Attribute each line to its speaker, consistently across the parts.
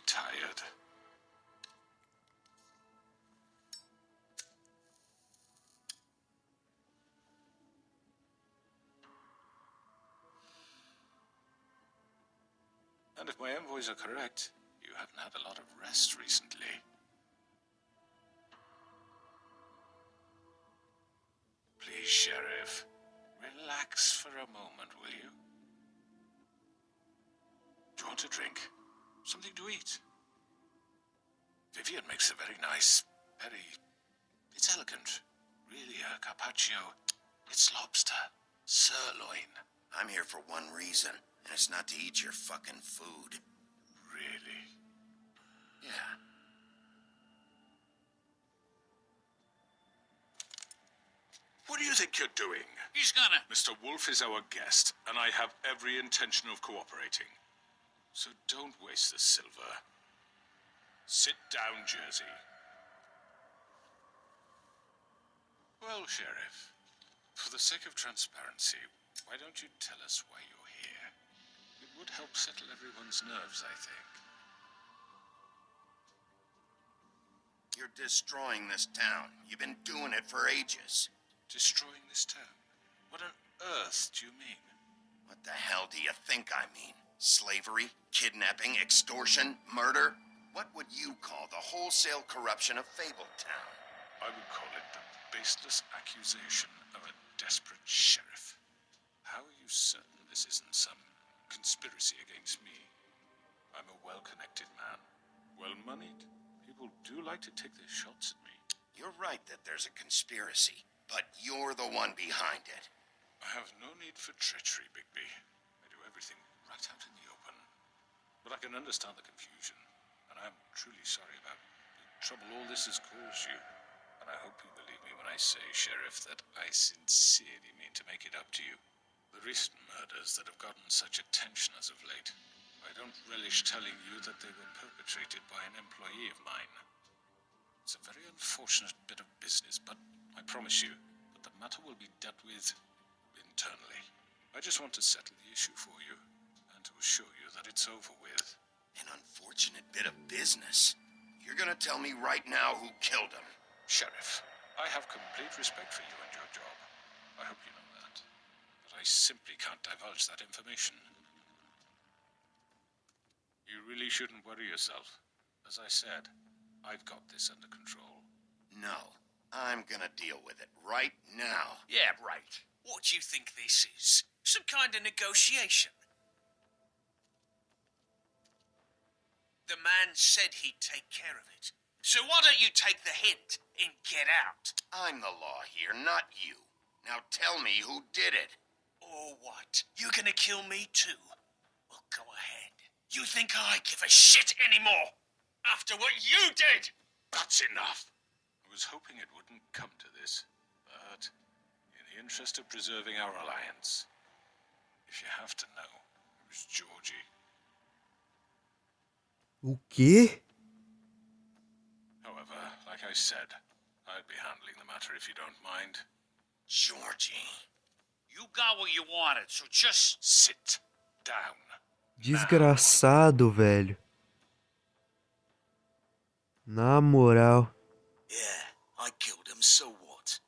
Speaker 1: tired. And if my envoys are correct, you haven't had a lot of rest recently. Please, Sheriff, relax for a moment, will you? Do you want a drink? Something to eat? Vivian makes a very nice, it's elegant. Really, a carpaccio. It's lobster. Sirloin.
Speaker 2: I'm here for one reason, and it's not to eat your fucking food.
Speaker 1: Really?
Speaker 2: Yeah.
Speaker 1: What do you think you're doing?
Speaker 3: He's gonna...
Speaker 1: Mr. Wolf is our guest, and I have every intention of cooperating. So don't waste the silver. Sit down, Jersey. Well, Sheriff, for the sake of transparency, why don't you tell us why you're here? It would help settle everyone's nerves, I think.
Speaker 2: You're destroying this town. You've been doing it for ages.
Speaker 1: Destroying this town? What on earth do you mean?
Speaker 2: What the hell do you think I mean? Slavery, kidnapping, extortion, murder? What would you call the wholesale corruption of Fabletown?
Speaker 1: I would call it the baseless accusation of a desperate sheriff. How are you certain this isn't some conspiracy against me? I'm a well-connected man, well-moneyed. People do like to take their shots at me.
Speaker 2: You're right that there's a conspiracy, but you're the one behind it.
Speaker 1: I have no need for treachery, Bigby. I do everything right out in the open. But I can understand the confusion, and I'm truly sorry about the trouble all this has caused you. And I hope you believe me when I say, Sheriff, that I sincerely mean to make it up to you. The recent murders that have gotten such attention as of late, I don't relish telling you that they were perpetrated by an employee of mine. It's a very unfortunate bit of business, but I promise you that the matter will be dealt with internally. I just want to settle the issue for you, and to assure you that it's over with.
Speaker 2: An unfortunate bit of business? You're gonna tell me right now who killed him?
Speaker 1: Sheriff, I have complete respect for you and your job. I hope you know that. But I simply can't divulge that information. You really shouldn't worry yourself. As I said, I've got this under control.
Speaker 2: No, I'm gonna deal with it right now.
Speaker 3: Yeah, right. What do you think this is? Some kind of negotiation? The man said he'd take care of it. So why don't you take the hint and get out?
Speaker 2: I'm the law here, not you. Now tell me who did it.
Speaker 3: Or what? You're gonna kill me too? Well, go ahead. You think I give a shit anymore? After what you did?
Speaker 1: That's enough. I was hoping it wouldn't come to this, but in the interest of preserving our alliance, if you have to know, it was Georgie.
Speaker 4: O quê?
Speaker 1: However, like I said, I'd be handling the matter if you don't mind.
Speaker 2: Georgie.
Speaker 3: You got what you wanted, so just
Speaker 1: sit down.
Speaker 4: Desgraçado, velho. Na moral.
Speaker 3: Yeah, I killed him, so what?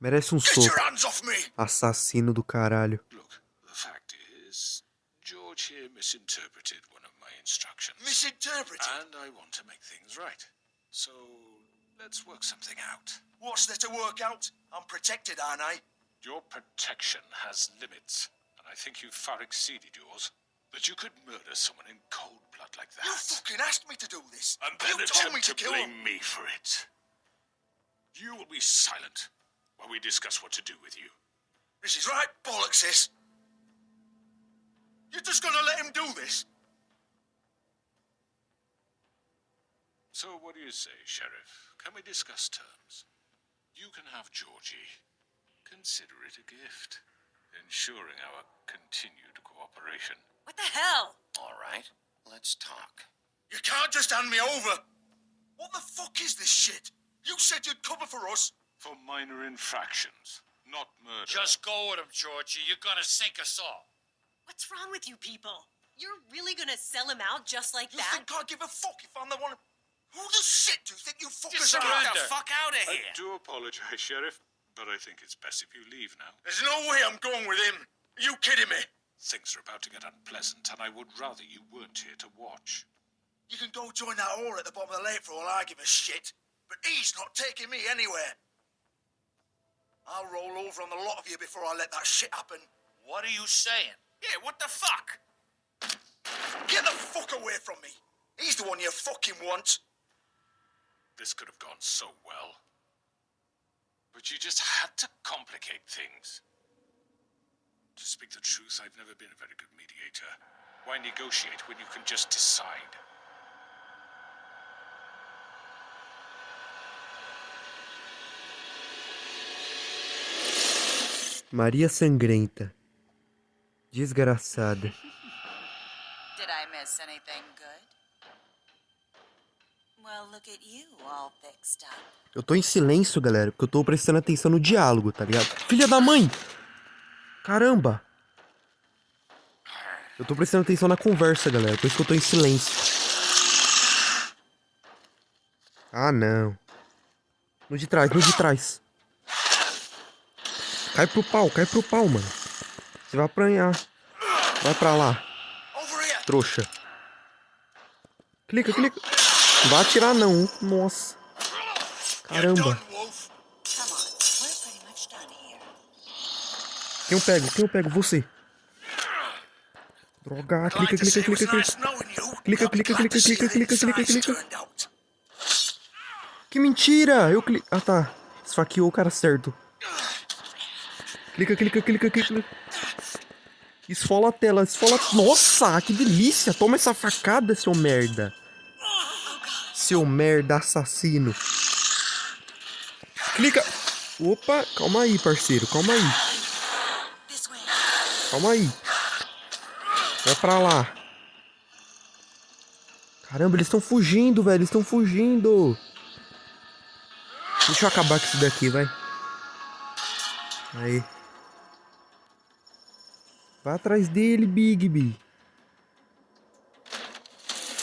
Speaker 4: Merece
Speaker 3: Get
Speaker 4: soco.
Speaker 3: your hands off me!
Speaker 4: Assassino do caralho.
Speaker 1: Look, the fact is, George here misinterpreted one of my instructions.
Speaker 3: Misinterpreted?
Speaker 1: And I want to make things right. So, let's work something out.
Speaker 3: What's there to work out? I'm protected, aren't I?
Speaker 1: Your protection has limits, and I think you've far exceeded yours. That you could murder someone in cold blood like that.
Speaker 3: You fucking asked me to do this.
Speaker 1: And then
Speaker 3: you told me
Speaker 1: attempt
Speaker 3: to
Speaker 1: to
Speaker 3: kill
Speaker 1: blame
Speaker 3: him.
Speaker 1: me for it. You will be silent while we discuss what to do with you.
Speaker 3: This is right bollocks, this. You're just gonna let him do this?
Speaker 1: So what do you say, Sheriff? Can we discuss terms? You can have Georgie. Consider it a gift, ensuring our continued cooperation.
Speaker 5: What the hell?
Speaker 2: All right, let's talk.
Speaker 3: You can't just hand me over. What the fuck is this shit? You said you'd cover for us.
Speaker 1: For minor infractions, not murder.
Speaker 3: Just go with him, Georgie. You're gonna sink us all.
Speaker 5: What's wrong with you people? You're really gonna sell him out just like
Speaker 3: You
Speaker 5: that?
Speaker 3: think I give a fuck if I'm the one? Who the shit do you think you fuckers
Speaker 6: Just get
Speaker 3: are?
Speaker 6: the fuck out of
Speaker 1: I
Speaker 6: here.
Speaker 1: do apologize, Sheriff, but I think it's best if you leave now.
Speaker 3: There's no way I'm going with him. Are you kidding me?
Speaker 1: Things are about to get unpleasant, and I would rather you weren't here to watch.
Speaker 3: You can go join that whore at the bottom of the lake for all I give a shit. But he's not taking me anywhere. I'll roll over on the lot of you before I let that shit happen.
Speaker 6: What are you saying? Yeah, what the fuck?
Speaker 3: Get the fuck away from me. He's the one you fucking want.
Speaker 1: This could have gone so well. But you just had to complicate things. To speak the truth, I've never been a very good mediator. Why negotiate when you can just decide?
Speaker 4: Maria Sangrenta. Desgraçada.
Speaker 7: Did I miss anything good? Well, look at you, all fixed up.
Speaker 4: Eu tô em silêncio, galera, porque eu tô prestando atenção no diálogo, tá ligado? Filha da mãe! Caramba! Eu tô prestando atenção na conversa, galera, por isso que eu tô em silêncio. Ah, não. No de trás, no de trás. Cai pro pau, mano. Você vai apanhar. Vai pra lá,
Speaker 3: Over here.
Speaker 4: trouxa. Clica, clica. Não vai atirar, não. Nossa.
Speaker 3: You're
Speaker 4: Caramba.
Speaker 3: done, Wolf.
Speaker 7: Come on, we're pretty much done here.
Speaker 4: Quem eu pego? Quem eu pego? Você. Droga.
Speaker 3: I'd
Speaker 4: Clica,
Speaker 3: like to say
Speaker 4: clica,
Speaker 3: it was
Speaker 4: clica,
Speaker 3: nice
Speaker 4: clica.
Speaker 3: knowing you.
Speaker 4: Clica,
Speaker 3: I'd be
Speaker 4: clica,
Speaker 3: glad to
Speaker 4: clica,
Speaker 3: see
Speaker 4: clica,
Speaker 3: the
Speaker 4: clica, clica,
Speaker 3: insides
Speaker 4: clica.
Speaker 3: turned out.
Speaker 4: Que mentira! Eu clico. Ah, tá. Esfaqueou o cara certo. Clica, clica, clica, clica. Esfola a tela, esfola. Nossa, que delícia! Toma essa facada, seu merda. Seu merda assassino. Clica. Opa, calma aí, parceiro. Calma aí.
Speaker 7: This way.
Speaker 4: Calma aí. Vai pra lá. Caramba, eles estão fugindo, velho. Eles estão fugindo. Deixa eu acabar com isso daqui, vai. Aí. Vai atrás dele, Bigby.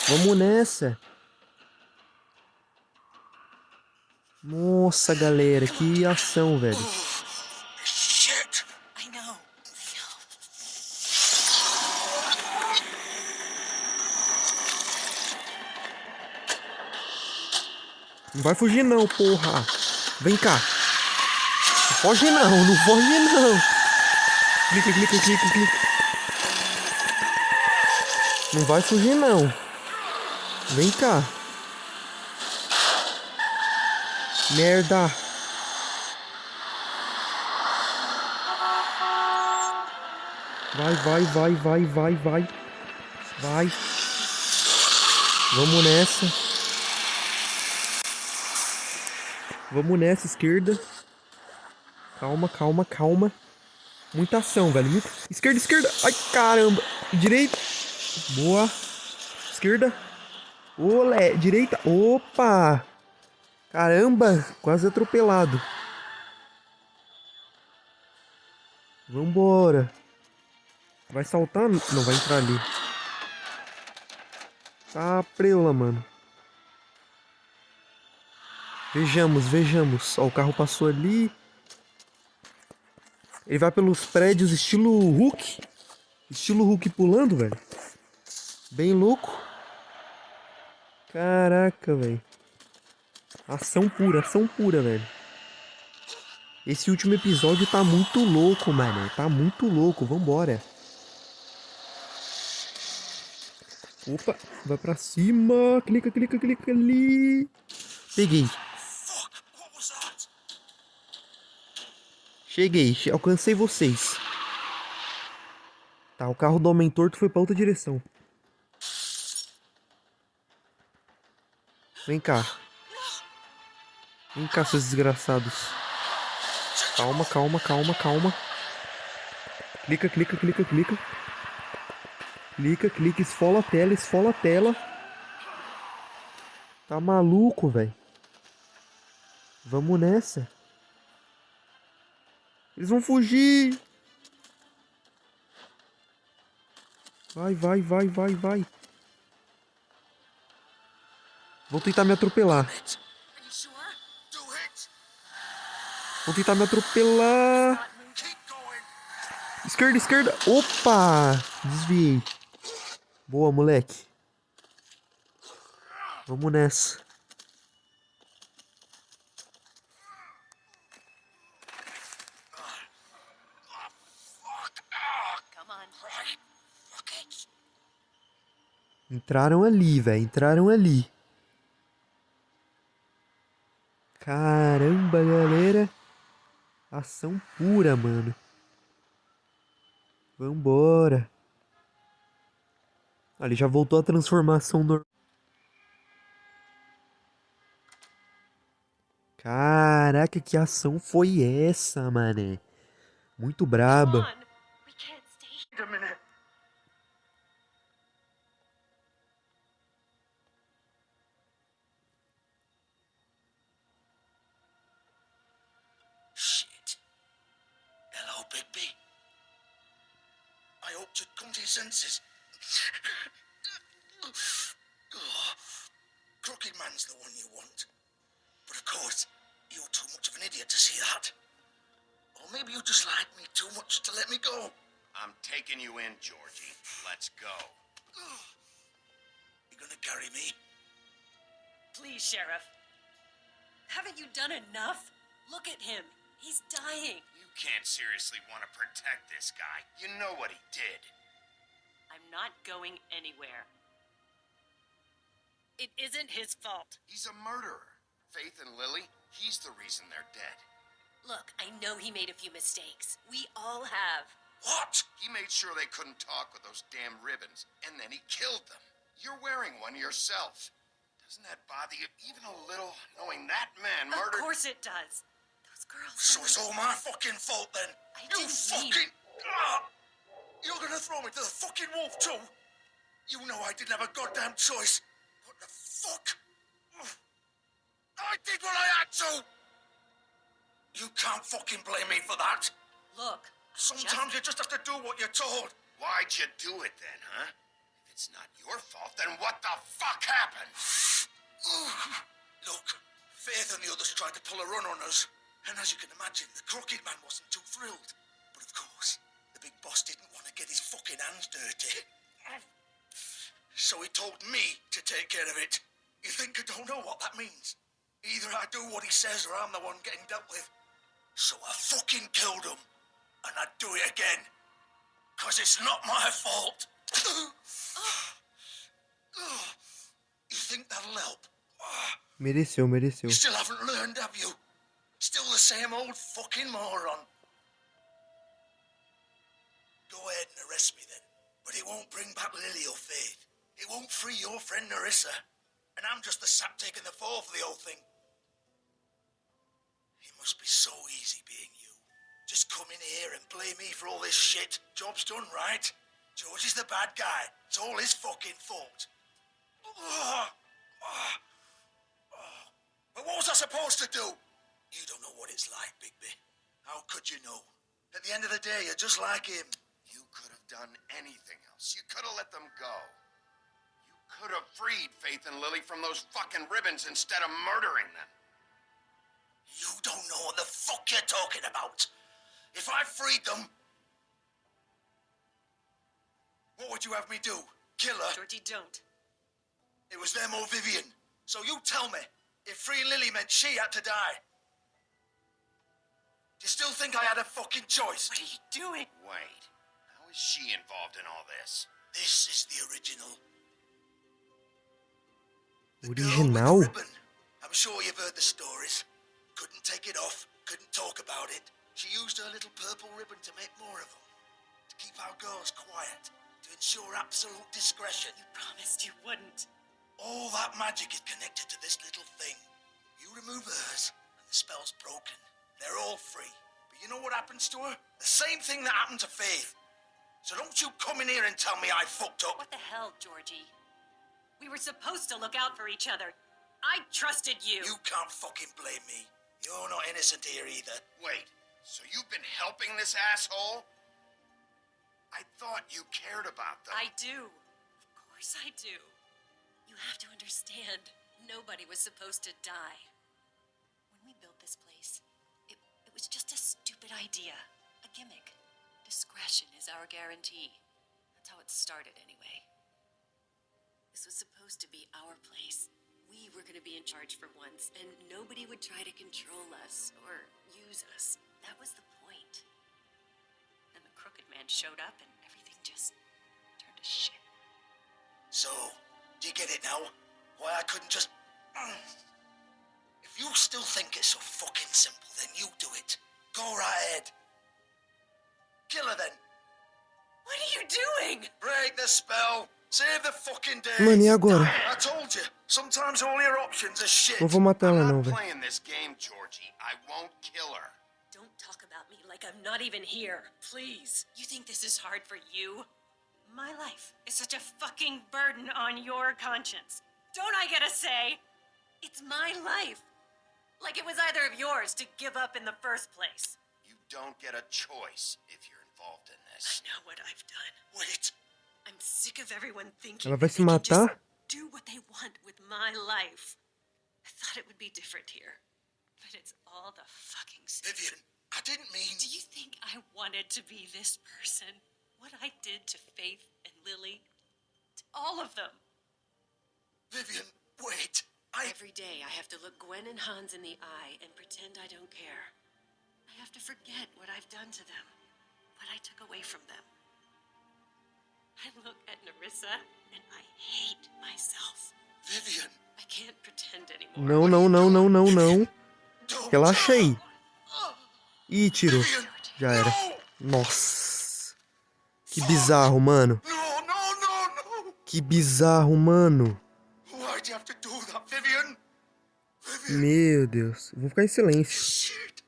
Speaker 4: Vamos nessa. Nossa, galera, que ação, velho.
Speaker 3: Shit.
Speaker 7: I know.
Speaker 4: Não vai fugir não, porra. Vem cá. Não foge não, não foge não. Clica, clica, clica, clica. Não vai fugir não. Vem cá. Merda. Vai, vai, vai, vai, vai, vai. Vai. Vamos nessa. Vamos nessa, esquerda. Calma, calma, calma. Muita ação, velho. Muita... Esquerda, esquerda. Ai, caramba. Direita. Boa. Esquerda. Olé. Direita. Opa. Caramba. Quase atropelado. Vambora. Vai saltar? Não, vai entrar ali. Tá preula, mano. Vejamos, vejamos. Ó, o carro passou ali. Ele vai pelos prédios estilo Hulk. Estilo Hulk pulando, velho. Bem louco. Caraca, velho. Ação pura, velho. Esse último episódio tá muito louco, mano. Tá muito louco. Vambora. Opa, vai pra cima. Clica, clica, clica ali. Peguei.
Speaker 3: Fuck. What was that?
Speaker 4: Cheguei, alcancei vocês. Tá, o carro do Homem Torto foi pra outra direção. Vem cá. Vem cá, seus desgraçados. Calma, calma, calma, calma. Clica, clica, clica, clica. Clica, clica, esfola a tela, esfola a tela. Tá maluco, velho. Vamos nessa. Eles vão fugir. Vai, vai, vai, vai, vai. Vão tentar me atropelar.
Speaker 3: It. Are you sure? Do it.
Speaker 4: Vão tentar me atropelar.
Speaker 3: Keep going.
Speaker 4: Esquerda, esquerda. Opa! Desviei. Boa, moleque. Vamos nessa.
Speaker 7: Come on.
Speaker 3: Right. Fuck it.
Speaker 4: Entraram ali, velho. Entraram ali. Caramba, galera. Ação pura, mano. Vambora. Ali já voltou a transformação normal. Caraca, que ação foi essa, mané? Muito
Speaker 5: Come
Speaker 4: braba.
Speaker 5: on. We can't stay here.
Speaker 3: Wait a minute. Shit. Hello, Bigby. I hoped you'd come to your senses. Crooked Man's the one you want. But of course, you're too much of an idiot to see that. Or maybe you just like me too much to let me go.
Speaker 2: I'm taking you in, Georgie. Let's go.
Speaker 3: You gonna carry me?
Speaker 5: Please, Sheriff. Haven't you done enough? Look at him. He's dying.
Speaker 2: You can't seriously want to protect this guy. You know what he did.
Speaker 5: I'm not going anywhere. It isn't his fault.
Speaker 2: He's a murderer. Faith and Lily, he's the reason they're dead.
Speaker 5: Look, I know he made a few mistakes. We all have.
Speaker 3: What?
Speaker 2: He made sure they couldn't talk with those damn ribbons, and then he killed them. You're wearing one yourself. Doesn't that bother you even a little, knowing that man murdered...
Speaker 5: Of course it does. Those girls...
Speaker 3: So it's all my fucking fault then?
Speaker 5: I
Speaker 3: You
Speaker 5: didn't mean-
Speaker 3: fucking... You're gonna throw me to the fucking wolf too? You know I didn't have a goddamn choice. What the fuck? I did what I had to! You can't fucking blame me for that.
Speaker 5: Look,
Speaker 3: Sometimes you just have to do what you're told.
Speaker 2: Why'd you do it then, huh? If it's not your fault, then what the fuck happened?
Speaker 3: Look, Faith and the others tried to pull a run on us. And as you can imagine, the Crooked Man wasn't too thrilled. But of course, the big boss didn't want to get his fucking hands dirty. So he told me to take care of it. You think I don't know what that means? Either I do what he says or I'm the one getting dealt with. So I fucking killed him. And I'd do it again. 'Cause it's not my fault. You think that'll help?
Speaker 4: Mereceu, mereceu.
Speaker 3: You still haven't learned, have you? Still the same old fucking moron. Go ahead and arrest me then. But it won't bring back Lily or Faith. It won't free your friend Narissa. And I'm just the sap taking the fall for the whole thing. It must be so easy being you. Just come in here and blame me for all this shit. Job's done, right? George is the bad guy. It's all his fucking fault. But what was I supposed to do? You don't know what it's like, Bigby. How could you know? At the end of the day, you're just like him.
Speaker 2: You could have done anything else. You could have let them go. You could have freed Faith and Lily from those fucking ribbons instead of murdering them.
Speaker 3: You don't know what the fuck you're talking about. If I freed them, what would you have me do? Kill her?
Speaker 5: Georgie, don't.
Speaker 3: It was them or Vivian. So you tell me, if freeing Lily meant she had to die, do you still think I had a fucking choice?
Speaker 5: What are you doing?
Speaker 2: Wait, how is she involved in all this?
Speaker 3: This is the original. The girl with
Speaker 4: Original?
Speaker 3: the ribbon. I'm sure you've heard the stories. Couldn't take it off, couldn't talk about it. She used her little purple ribbon to make more of them. To keep our girls quiet. To ensure absolute discretion.
Speaker 5: You promised you wouldn't.
Speaker 3: All that magic is connected to this little thing. You remove hers, and the spell's broken. They're all free. But you know what happens to her? The same thing that happened to Faith. So don't you come in here and tell me I fucked up.
Speaker 5: What the hell, Georgie? We were supposed to look out for each other. I trusted you.
Speaker 3: You can't fucking blame me. You're not innocent here either.
Speaker 2: Wait, so you've been helping this asshole? I thought you cared about them.
Speaker 5: I do. Of course I do. You have to understand, nobody was supposed to die. When we built this place, it was just a stupid idea. A gimmick. Discretion is our guarantee. That's how it started anyway. This was supposed to be our place. We were gonna be in charge for once, and nobody would try to control us or use us. That was the point. And the Crooked Man showed up and everything just turned to shit.
Speaker 3: So, do you get it now? Why I couldn't just... If you still think it's so fucking simple, then you do it. Go right ahead. Kill her then.
Speaker 5: What are you doing?
Speaker 3: Break the spell. Save the fucking day.
Speaker 4: Mano, e agora?
Speaker 3: I told you. Sometimes all your options are shit.
Speaker 4: Não vou matar ela
Speaker 2: I'm
Speaker 4: não,
Speaker 2: not
Speaker 4: velho.
Speaker 2: playing this game, Georgie. I won't kill her.
Speaker 5: Don't talk about me like I'm not even here. Please. You think this is hard for you? My life is such a fucking burden on your conscience. Don't I get a say? It's my life. Like it was either of yours to give up in the first place.
Speaker 2: You don't get a choice if you're involved in
Speaker 5: I
Speaker 2: this.
Speaker 5: know what I've done.
Speaker 3: Wait.
Speaker 5: I'm sick of everyone thinking
Speaker 4: Ela vai
Speaker 5: that
Speaker 4: se
Speaker 5: they can just
Speaker 4: matar?
Speaker 5: do what they want with my life. I thought it would be different here. But it's all the fucking same.
Speaker 3: Vivian, I didn't mean...
Speaker 5: Do you think I wanted to be this person? What I did to Faith and Lily? To all of them.
Speaker 3: Vivian, wait.
Speaker 5: Every day I have to look Gwen and Hans in the eye and pretend I don't care. I have to forget what I've done to them. What I took away from them. I look at Narissa and I hate myself.
Speaker 3: Vivian,
Speaker 5: I can't pretend anymore.
Speaker 4: Não, não, não, não, não, não.
Speaker 3: don't...
Speaker 4: Relaxa aí. Ih, tirou.
Speaker 3: Vivian,
Speaker 4: Já era.
Speaker 3: no!
Speaker 4: Nossa. Que bizarro, mano.
Speaker 3: No, no, no, no!
Speaker 4: Que bizarro, mano.
Speaker 3: Why'd you have to do that, Vivian? Vivian,
Speaker 4: Meu Deus. Vou ficar em silêncio.
Speaker 3: shit!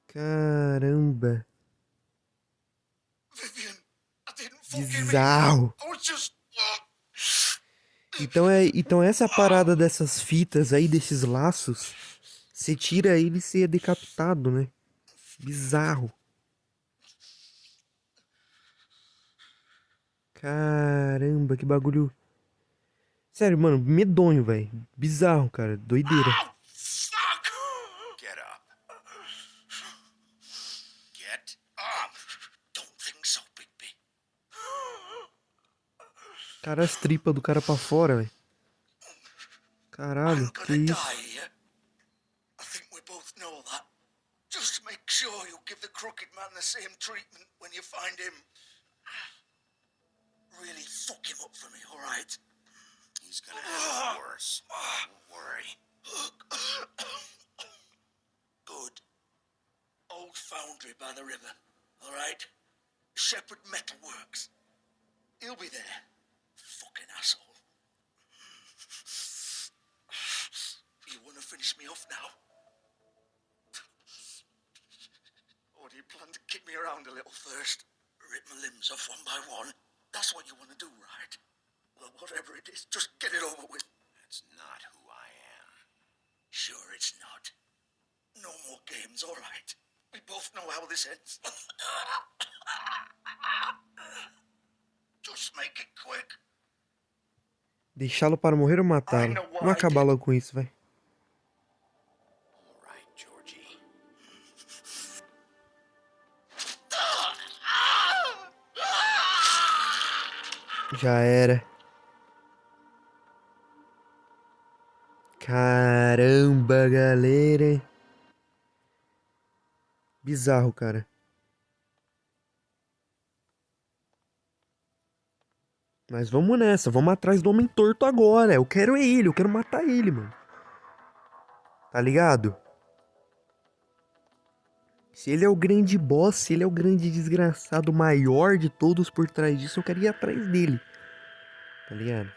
Speaker 4: Caramba.
Speaker 3: Vivian, I didn't fucking mean...
Speaker 4: Bizarro.
Speaker 3: I was just...
Speaker 4: Então essa parada dessas fitas aí, desses laços, você tira ele e você é decapitado, né? Bizarro. Caramba, que bagulho. Sério, mano, medonho, velho. Bizarro, cara. Doideira.
Speaker 3: Fuck!
Speaker 2: Get up. Get up.
Speaker 3: Don't think so, Bigby.
Speaker 4: Cara, as tripas do cara pra fora, velho. Caralho,
Speaker 3: I'm
Speaker 4: que
Speaker 3: gonna
Speaker 4: isso?
Speaker 3: die here. I think we both know that. Just make sure you give the Crooked Man the same treatment when you find him. Really fuck him up for me, alright?
Speaker 2: He's gonna have it worse. Don't worry.
Speaker 3: Good. Old foundry by the river, alright? Shepherd Metal Works. He'll be there. Fucking asshole. You wanna finish me off now? Or do you plan to kick me around a little first? Rip my limbs off one by one? That's what you wanna do, right? Well, whatever it is, just get it over with.
Speaker 2: That's not who I am.
Speaker 3: Sure it's not. No more games, all right? We both know how this ends. Just make it quick.
Speaker 4: Deixá-lo para morrer ou matá-lo? Vamos acabar logo com isso, vai.
Speaker 2: All right, Georgie.
Speaker 4: Já era. Caramba, galera. Bizarro, cara. Mas vamos nessa, vamos atrás do Homem Torto agora. Eu quero ele, eu quero matar ele, mano. Tá ligado? Se ele é o grande boss, se ele é o grande desgraçado maior de todos por trás disso, eu quero ir atrás dele. Tá ligado?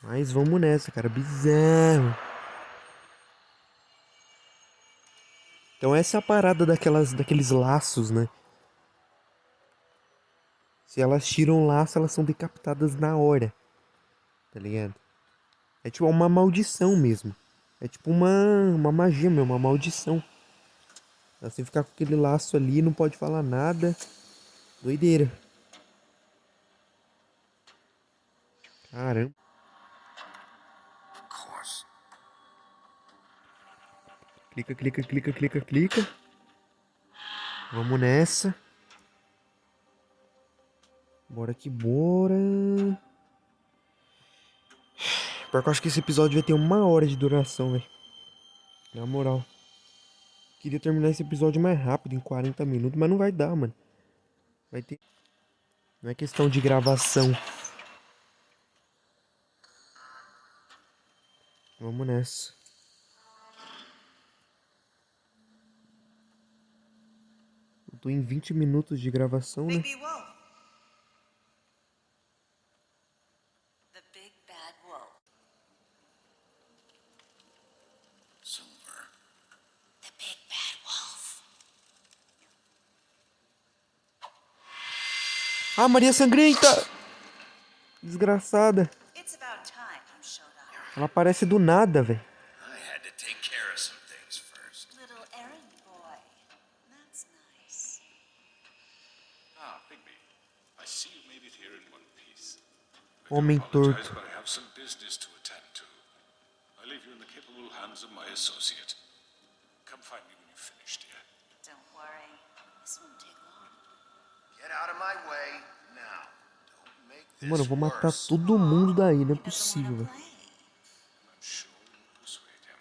Speaker 4: Mas vamos nessa, cara. Bizarro. Então essa é a parada daqueles laços, né? Se elas tiram o laço, elas são decapitadas na hora. Tá ligado? É tipo uma maldição mesmo. É tipo uma magia mesmo, uma maldição. Assim ficar com aquele laço ali, não pode falar nada. Doideira. Caramba.
Speaker 2: Of course.
Speaker 4: Clica, clica, clica, clica, clica. Vamos nessa. Bora que bora. Pior que eu acho que esse episódio vai ter 1 hora de duração, velho. Na moral. Queria terminar esse episódio mais rápido, em 40 minutos, mas não vai dar, mano. Vai ter... Não é questão de gravação. Vamos nessa. Eu tô em 20 minutos de gravação, né?
Speaker 7: Bigby Wolf.
Speaker 5: The big bad wolf.
Speaker 2: Silver.
Speaker 7: The big bad wolf.
Speaker 4: Ah, Maria Sangrenta! Desgraçada.
Speaker 7: It's about time you showed up.
Speaker 4: Ela aparece do nada, velho.
Speaker 2: I had to take care of some things first.
Speaker 7: Little errand boy. That's nice.
Speaker 1: Ah, Bigby. I see you made it here in one piece.
Speaker 4: Homem
Speaker 1: Apologize,
Speaker 4: torto.
Speaker 1: but I have some business to attend to. I leave you in the capable hands of my associate. Come find me when you've finished here.
Speaker 7: Don't worry. This won't take long.
Speaker 2: Get out of my way now. Don't make this
Speaker 4: Mano, eu vou matar
Speaker 2: worse.
Speaker 4: todo mundo daí, não é
Speaker 7: He doesn't
Speaker 4: possível,
Speaker 7: wanna
Speaker 4: velho.
Speaker 7: play.
Speaker 1: I'm sure you'll persuade him.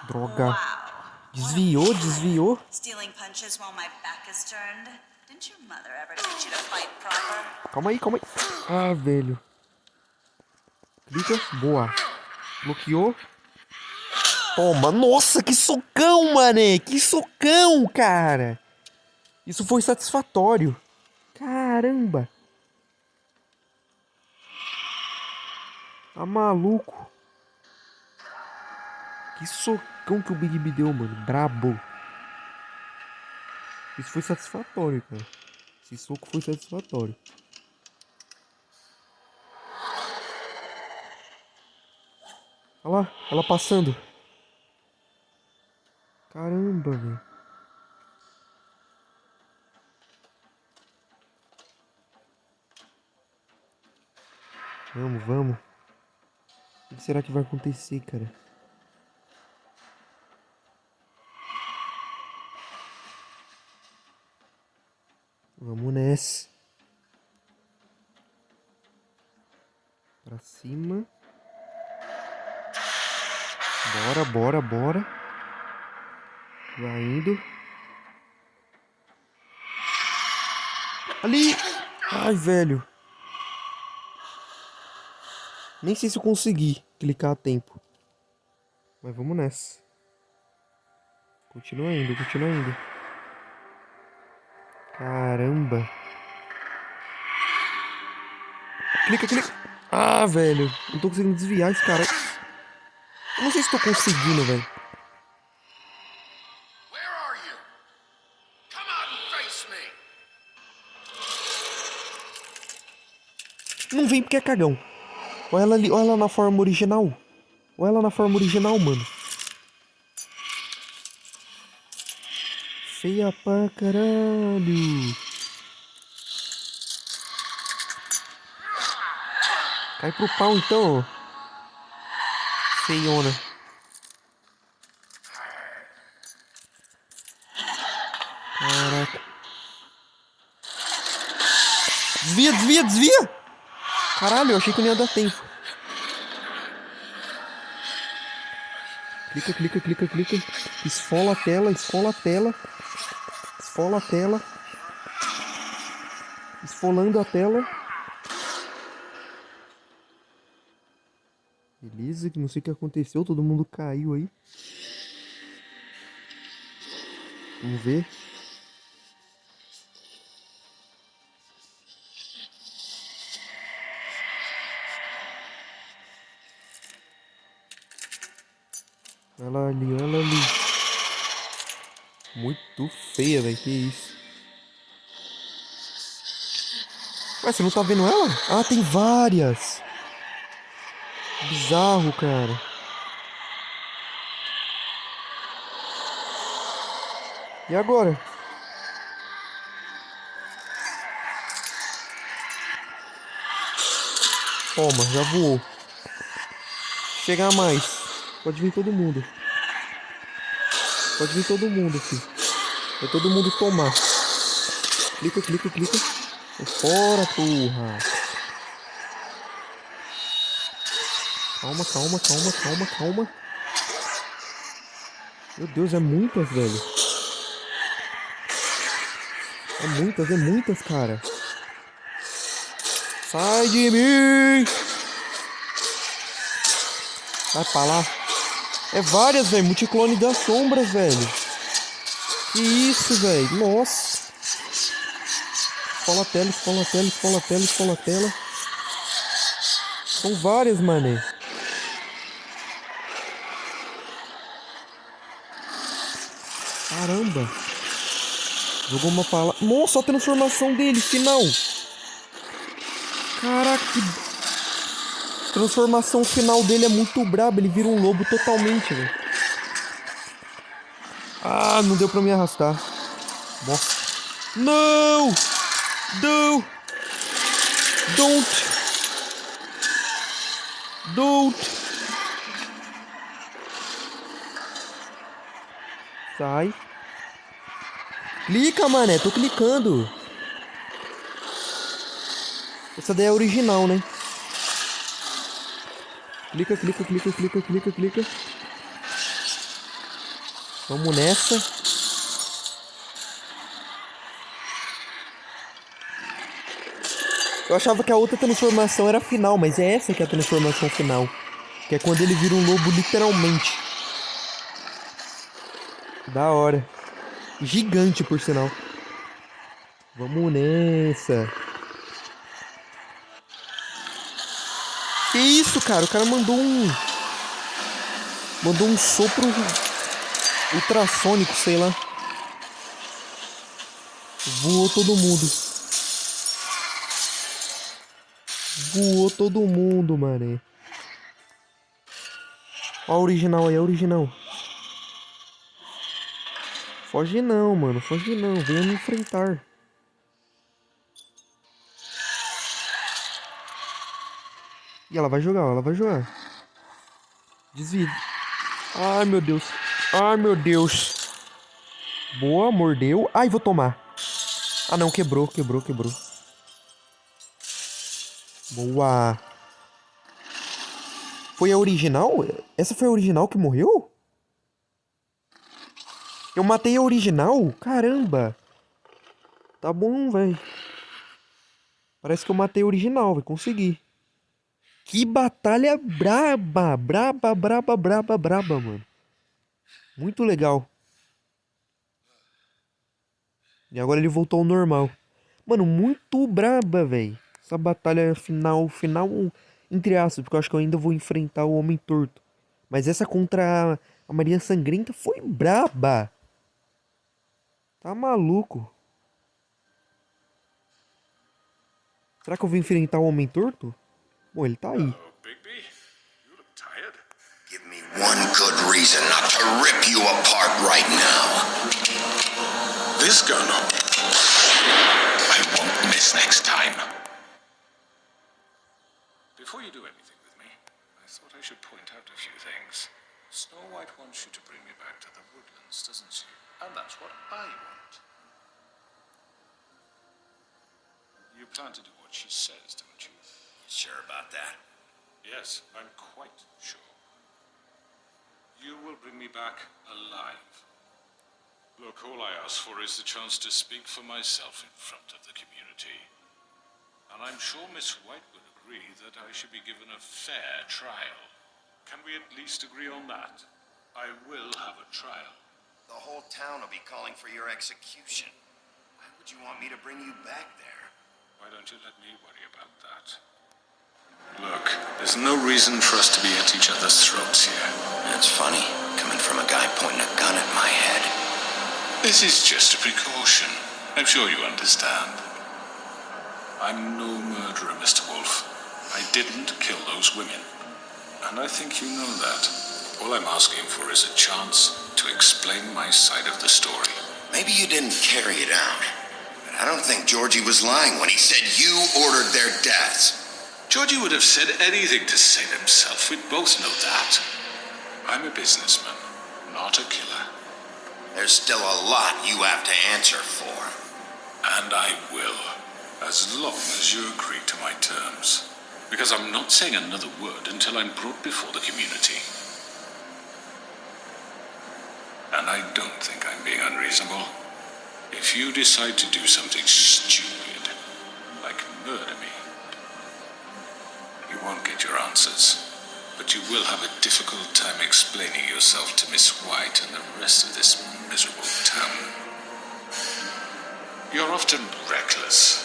Speaker 4: Droga. Desviou, desviou.
Speaker 7: Stealing punches while my back is turned. Didn't your mother ever teach you to fight proper?
Speaker 4: Calma aí, calma aí. Ah, velho. Clica. Boa. Bloqueou. Toma. Nossa, que socão, mané. Que socão, cara. Isso foi satisfatório. Caramba. Tá maluco. Que socão que o Bigby deu, mano. Brabo. Isso foi satisfatório, cara. Esse soco foi satisfatório. Olha lá, ela passando. Caramba, velho. Vamos, vamos. O que será que vai acontecer, cara? Vamos nessa. Pra cima. Bora, bora, bora. Vai indo. Ali! Ai, velho. Nem sei se eu consegui clicar a tempo. Mas vamos nessa. Continua indo, continua indo. Caramba. Clica, clica. Ah, velho. Não tô conseguindo desviar esse cara. Eu não sei se tô conseguindo, velho.
Speaker 2: Where are you? Come out and face me.
Speaker 4: Não vem porque é cagão. Olha ela ali, olha ela na forma original. Olha ela na forma original, mano. Feia pra caralho. Cai pro pau então, ó. Feiona. Caraca. Desvia, desvia, desvia! Caralho, eu achei que não ia dar tempo. Clica, clica, clica, clica. Esfola a tela, esfola a tela. Esfola a tela. Esfolando a tela. Beleza, que não sei o que aconteceu, todo mundo caiu aí. Vamos ver. Ela ali, ela ali. Muito feia, velho, que isso. Ué, você não tá vendo ela? Ah, tem várias. Bizarro, cara. E agora? Toma, já voou. Chegar mais. Pode vir todo mundo. Pode vir todo mundo, filho. Vai todo mundo tomar. Clica, clica, clica. Sai fora, porra. Calma, calma, calma, calma, calma. Meu Deus, é muitas, velho. É muitas, cara. Sai de mim! Vai pra lá. É várias, velho. Multiclone das sombras, velho. Que isso, velho. Nossa. Esfola a tela, esfola a tela, esfola a tela, esfola a tela. São várias, mané. Caramba. Jogou uma palavra. Nossa, a transformação dele, final. Caraca, que... transformação final dele é muito braba. Ele vira um lobo totalmente, velho. Ah, não deu pra me arrastar. Nossa. Não! Não! Don't! Don't! Sai. Clica, mané. Tô clicando. Essa daí é a original, né? Clica, clica, clica, clica, clica, clica. Vamos nessa. Eu achava que a outra transformação era a final, mas é essa que é a transformação final. Que é quando ele vira um lobo literalmente. Da hora. Gigante, por sinal. Vamos nessa. Que isso, cara? O cara mandou um... mandou um sopro ultrassônico, sei lá. Voou todo mundo. Voou todo mundo, mané. Ó a original aí, a original. Foge não, mano. Foge não. Venha me enfrentar. E ela vai jogar, ela vai jogar. Desvia. Ai, meu Deus. Ai, meu Deus. Boa, mordeu. Ai, vou tomar. Ah, não. Quebrou, quebrou, quebrou. Boa. Foi a original? Essa foi a original que morreu? Eu matei a original? Caramba. Tá bom, velho. Parece que eu matei a original, vai conseguir. Que batalha braba. Braba, braba, braba, braba, mano. Muito legal. E agora ele voltou ao normal. Mano, muito braba, velho. Essa batalha final, entre aspas, porque eu acho que eu ainda vou enfrentar o Homem Torto. Mas essa contra a Maria Sangrenta foi braba. Tá maluco. Será que eu vou enfrentar o Homem Torto? Bom, ele tá aí.
Speaker 1: Oh, Bigby, you look tired.
Speaker 2: Give me one good reason not to rip you apart right now.
Speaker 1: This gun. I won't miss next time. Before you do anything with me, I thought I should point out a few things. Snow White wants you to bring me back to the woodlands, doesn't she? And that's what I want. You plan to do what she says, don't you?
Speaker 2: Sure about that?
Speaker 1: Yes, I'm quite sure. You will bring me back alive. Look, all I ask for is the chance to speak for myself in front of the community. And I'm sure Miss White would agree that I should be given a fair trial. Can we at least agree on that? I will have a trial.
Speaker 2: The whole town will be calling for your execution. Why would you want me to bring you back there?
Speaker 1: Why don't you let me worry about that? Look, there's no reason for us to be at each other's throats here.
Speaker 2: That's funny, coming from a guy pointing a gun at my head.
Speaker 1: This is just a precaution. I'm sure you understand. I'm no murderer, Mr. Wolf. I didn't kill those women. And I think you know that. All I'm asking for is a chance to explain my side of the story.
Speaker 2: Maybe you didn't carry it out. But I don't think Georgie was lying when he said you ordered their deaths.
Speaker 1: Georgie would have said anything to save himself. We both know that. I'm a businessman, not a killer.
Speaker 2: There's still a lot you have to answer for.
Speaker 1: And I will, as long as you agree to my terms. Because I'm not saying another word until I'm brought before the community. And I don't think I'm being unreasonable. If you decide to do something stupid, like murder me, you won't get your answers. But you will have a difficult time explaining yourself to Miss White and the rest of this miserable town. You're often reckless,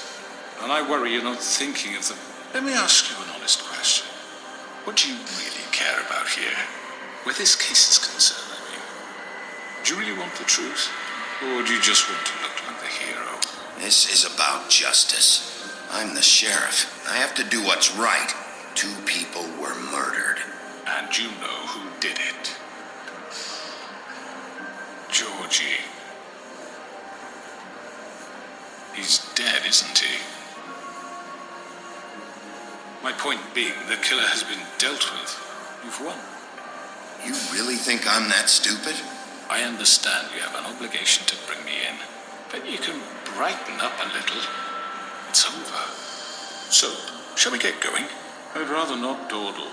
Speaker 1: and I worry you're not thinking of the... Let me ask you an honest question. What do you really care about here? Where this case is concerned, I mean. Do you really want the truth? Or do you just want to look like the hero?
Speaker 2: This is about justice. I'm the sheriff. I have to do what's right. 2 people were murdered.
Speaker 1: And you know who did it. Georgie. He's dead, isn't he? My point being, the killer has been dealt with. You've won.
Speaker 2: You really think I'm that stupid?
Speaker 1: I understand you have an obligation to bring me in, but you can brighten up a little. It's over. So, shall we get going? I'd rather not dawdle.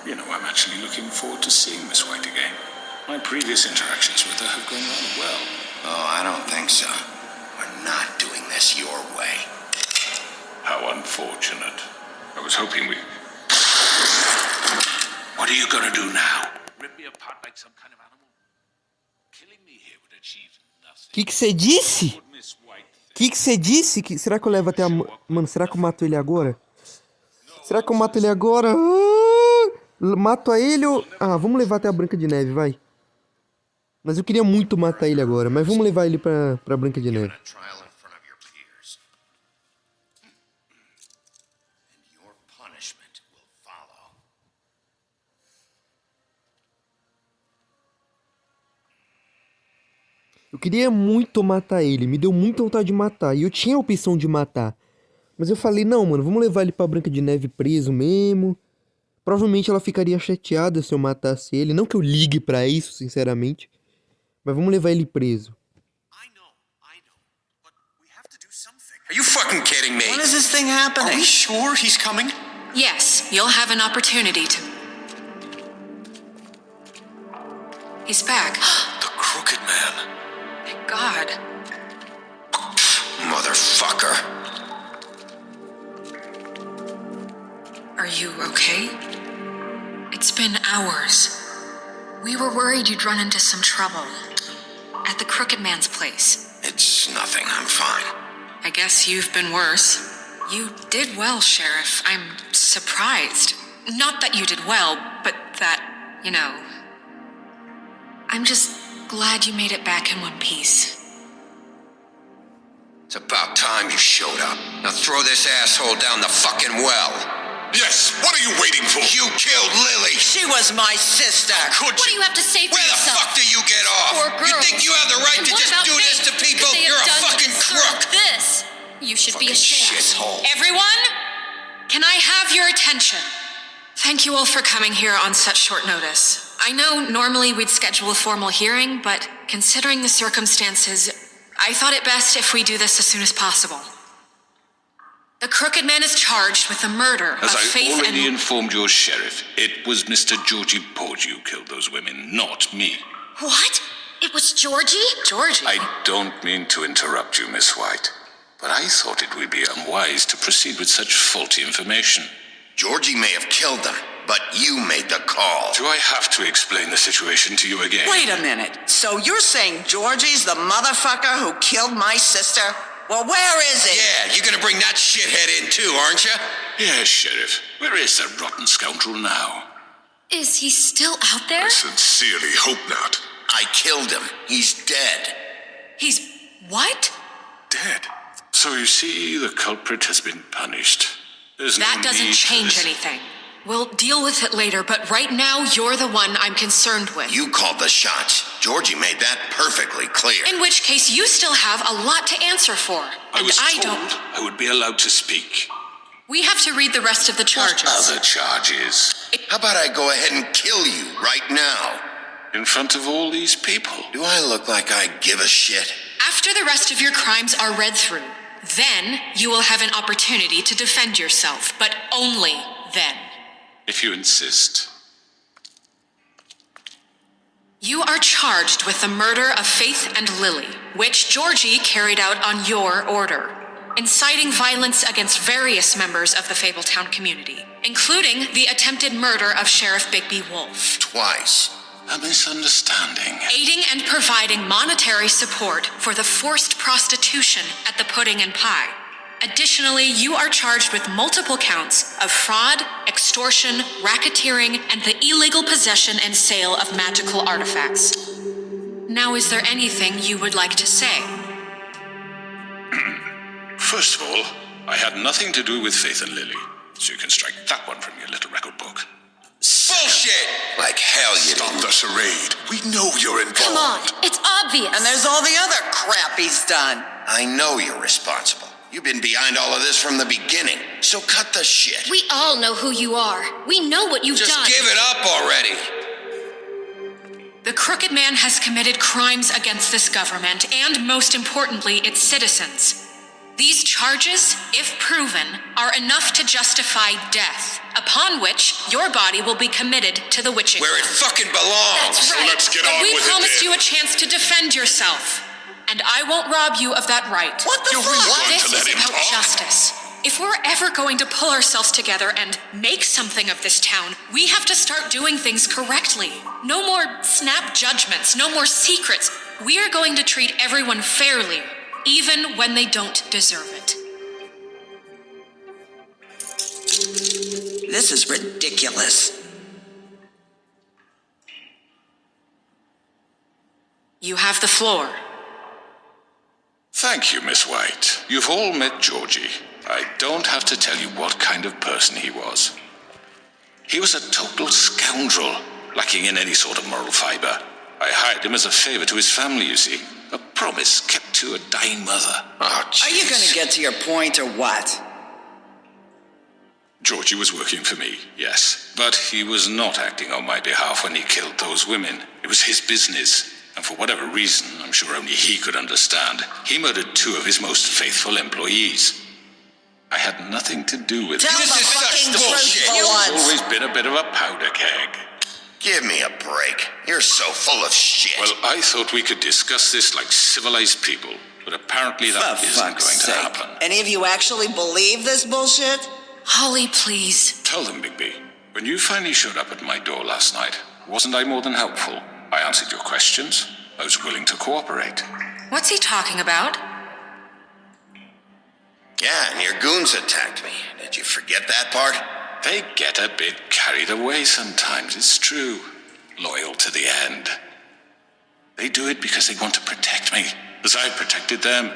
Speaker 1: You know, I'm actually looking forward to seeing Miss White again. My previous interactions with her have gone rather well.
Speaker 2: Oh, I don't think so. We're not doing this your way.
Speaker 1: How unfortunate. I was hoping we... What are you gonna do now? Rip me apart like some kind of animal? Killing me here would achieve nothing.
Speaker 4: Que você disse?
Speaker 1: What would Miss White think?
Speaker 4: Que você disse? Será que eu levo até a... Mano, será que eu mato ele agora? Será que eu mato ele agora? Mato a ele ou... Ah, vamos levar até a Branca de Neve, vai. Mas eu queria muito matar ele agora. Mas vamos levar ele pra Branca de Neve.
Speaker 2: Trial in front of your peers. And your punishment will follow.
Speaker 4: Eu queria muito matar ele. Me deu muita vontade de matar. E eu tinha a opção de matar. Mas eu falei, não, mano, vamos levar ele pra Branca de Neve preso mesmo. Provavelmente ela ficaria chateada se eu matasse ele. Não que eu ligue pra isso, sinceramente. Mas vamos levar ele preso.
Speaker 6: I know. But we have to do something.
Speaker 2: Are you fucking kidding me?
Speaker 6: When is this thing happening?
Speaker 3: Are we sure he's coming?
Speaker 8: Yes, you'll have an opportunity to... He's back.
Speaker 1: The Crooked Man.
Speaker 8: Thank God.
Speaker 2: Motherfucker.
Speaker 8: Are you okay? It's been hours. We were worried you'd run into some trouble. At the Crooked Man's place.
Speaker 2: It's nothing. I'm fine.
Speaker 8: I guess you've been worse. You did well, Sheriff. I'm surprised. Not that you did well, but that, you know... I'm just glad you made it back in one piece.
Speaker 2: It's about time you showed up. Now throw this asshole down the fucking well.
Speaker 9: Yes, what are you waiting for?
Speaker 2: You killed Lily.
Speaker 3: She was my sister.
Speaker 9: Could
Speaker 5: What do
Speaker 9: you?
Speaker 5: you have to say for
Speaker 2: Where the
Speaker 5: yourself?
Speaker 2: fuck do you get off?
Speaker 5: Poor
Speaker 2: You
Speaker 5: girls.
Speaker 2: think you have the right
Speaker 5: And
Speaker 2: to
Speaker 5: what
Speaker 2: just
Speaker 5: about
Speaker 2: do
Speaker 5: me?
Speaker 2: this to
Speaker 5: What
Speaker 2: people?
Speaker 5: could they have
Speaker 2: You're a
Speaker 5: done to
Speaker 2: fucking
Speaker 5: deserve
Speaker 2: crook.
Speaker 5: This. You should be
Speaker 2: Fucking
Speaker 5: ashamed.
Speaker 2: shithole.
Speaker 8: Everyone, can I have your attention? Thank you all for coming here on such short notice. I know normally we'd schedule a formal hearing, but considering the circumstances, I thought it best if we do this as soon as possible. The Crooked Man is charged with the murder
Speaker 1: As
Speaker 8: of
Speaker 1: I
Speaker 8: Faith
Speaker 1: already
Speaker 8: and...
Speaker 1: informed your sheriff, it was Mr. Georgie Porgy who killed those women, not me.
Speaker 5: What? It was Georgie?
Speaker 8: Georgie?
Speaker 1: I don't mean to interrupt you, Miss White, but I thought it would be unwise to proceed with such faulty information.
Speaker 2: Georgie may have killed them, but you made the call.
Speaker 1: Do I have to explain the situation to you again?
Speaker 3: Wait a minute. So you're saying Georgie's the motherfucker who killed my sister? Well, where is he?
Speaker 2: Yeah, you're gonna bring that shithead in too, aren't you?
Speaker 1: Yes, Sheriff. Where is that rotten scoundrel now?
Speaker 5: Is he still out there?
Speaker 9: I sincerely hope not.
Speaker 2: I killed him. He's dead.
Speaker 8: He's... what?
Speaker 1: Dead. So you see, the culprit has been punished. There's no
Speaker 8: That doesn't
Speaker 1: need for
Speaker 8: change
Speaker 1: this.
Speaker 8: anything. We'll deal with it later, but right now you're the one I'm concerned with.
Speaker 2: You called the shots. Georgie made that perfectly clear.
Speaker 8: In which case, you still have a lot to answer for.
Speaker 1: I was
Speaker 8: and
Speaker 1: told
Speaker 8: don't.
Speaker 1: I would be allowed to speak.
Speaker 8: We have to read the rest of the charges.
Speaker 1: What other charges?
Speaker 2: How about I go ahead and kill you right now?
Speaker 1: In front of all these people?
Speaker 2: Do I look like I give a shit?
Speaker 8: After the rest of your crimes are read through, then you will have an opportunity to defend yourself, but only then.
Speaker 1: If you insist.
Speaker 8: You are charged with the murder of Faith and Lily, which Georgie carried out on your order, inciting violence against various members of the Fabletown community, including the attempted murder of Sheriff Bigby Wolf.
Speaker 2: Twice.
Speaker 1: A misunderstanding.
Speaker 8: Aiding and providing monetary support for the forced prostitution at the Pudding and Pie. Additionally, you are charged with multiple counts of fraud, extortion, racketeering, and the illegal possession and sale of magical artifacts. Now, is there anything you would like to say?
Speaker 1: First of all, I had nothing to do with Faith and Lily, so you can strike that one from your little record book.
Speaker 2: Bullshit! Like hell you
Speaker 9: Stop
Speaker 2: didn't.
Speaker 9: the charade. We know you're involved.
Speaker 5: Come on, it's obvious.
Speaker 10: And there's all the other crap he's done.
Speaker 2: I know you're responsible. You've been behind all of this from the beginning. So cut the shit.
Speaker 5: We all know who you are. We know what you've done.
Speaker 2: it up already.
Speaker 8: The Crooked Man has committed crimes against this government and, most importantly, its citizens. These charges, if proven, are enough to justify death, upon which your body will be committed to the witching
Speaker 2: Where it
Speaker 8: house.
Speaker 2: fucking belongs.
Speaker 8: That's right.
Speaker 9: let's get
Speaker 8: But
Speaker 9: on
Speaker 8: we
Speaker 9: with it
Speaker 8: promised
Speaker 9: then.
Speaker 8: you a chance to defend yourself, and I won't rob you of that right.
Speaker 10: What the
Speaker 9: You
Speaker 10: fuck?
Speaker 9: really want
Speaker 8: This
Speaker 9: to let
Speaker 8: is
Speaker 9: him
Speaker 8: about
Speaker 9: talk?
Speaker 8: justice. If we're ever going to pull ourselves together and make something of this town, we have to start doing things correctly. No more snap judgments, no more secrets. We are going to treat everyone fairly, even when they don't deserve it.
Speaker 10: This is ridiculous.
Speaker 8: You have the floor.
Speaker 1: Thank you, Miss White. You've all met Georgie. I don't have to tell you what kind of person he was. He was a total scoundrel, lacking in any sort of moral fiber. I hired him as a favor to his family, you see. A promise kept to a dying mother.
Speaker 2: Oh,
Speaker 10: Are you going to get to your point or what?
Speaker 1: Georgie was working for me, yes. But he was not acting on my behalf when he killed those women. It was his business. And for whatever reason, I'm sure only he could understand, he murdered 2 of his most faithful employees. I had nothing to do with
Speaker 10: Tell
Speaker 1: it.
Speaker 10: the fucking truth for
Speaker 1: I've
Speaker 10: once.
Speaker 1: always been a bit of a powder keg.
Speaker 2: Give me a break. You're so full of shit.
Speaker 1: Well, I thought we could discuss this like civilized people, but apparently that
Speaker 10: For
Speaker 1: isn't going
Speaker 10: fuck's
Speaker 1: to
Speaker 10: sake.
Speaker 1: happen.
Speaker 10: Any of you actually believe this bullshit?
Speaker 8: Holly, please.
Speaker 1: Tell them, Bigby, when you finally showed up at my door last night, wasn't I more than helpful? I answered your questions. I was willing to cooperate.
Speaker 8: What's he talking about?
Speaker 2: Yeah, and your goons attacked me. Did you forget that part?
Speaker 1: They get a bit carried away sometimes, it's true. Loyal to the end. They do it because they want to protect me, as I protected them.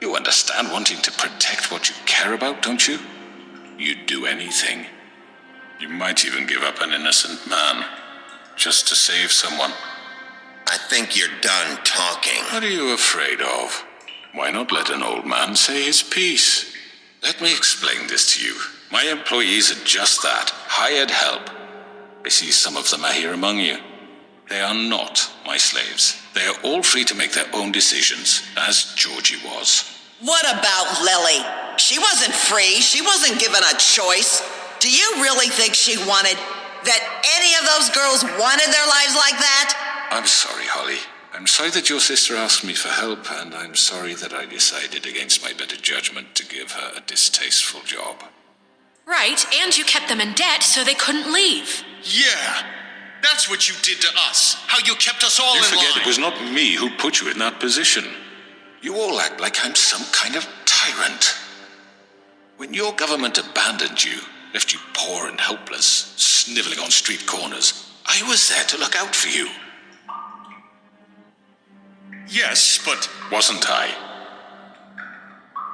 Speaker 1: You understand wanting to protect what you care about, don't you? You'd do anything. You might even give up an innocent man, just to save someone.
Speaker 2: I think you're done talking.
Speaker 1: What are you afraid of? Why not let an old man say his piece? Let me explain this to you. My employees are just that, hired help. I see some of them are here among you. They are not my slaves. They are all free to make their own decisions, as Georgie was.
Speaker 10: What about Lily? She wasn't free. She wasn't given a choice. Do you really think she wanted that any of those girls wanted their lives like that?
Speaker 1: I'm sorry, Holly. I'm sorry that your sister asked me for help, and I'm sorry that I decided against my better judgment to give her a distasteful job.
Speaker 8: Right, and you kept them in debt so they couldn't leave.
Speaker 6: Yeah, that's what you did to us. How you kept us all
Speaker 1: You
Speaker 6: in
Speaker 1: forget
Speaker 6: line.
Speaker 1: it was not me who put you in that position. You all act like I'm some kind of tyrant. When your government abandoned you, left you poor and helpless, sniveling on street corners, I was there to look out for you.
Speaker 6: Yes, but
Speaker 1: Wasn't I?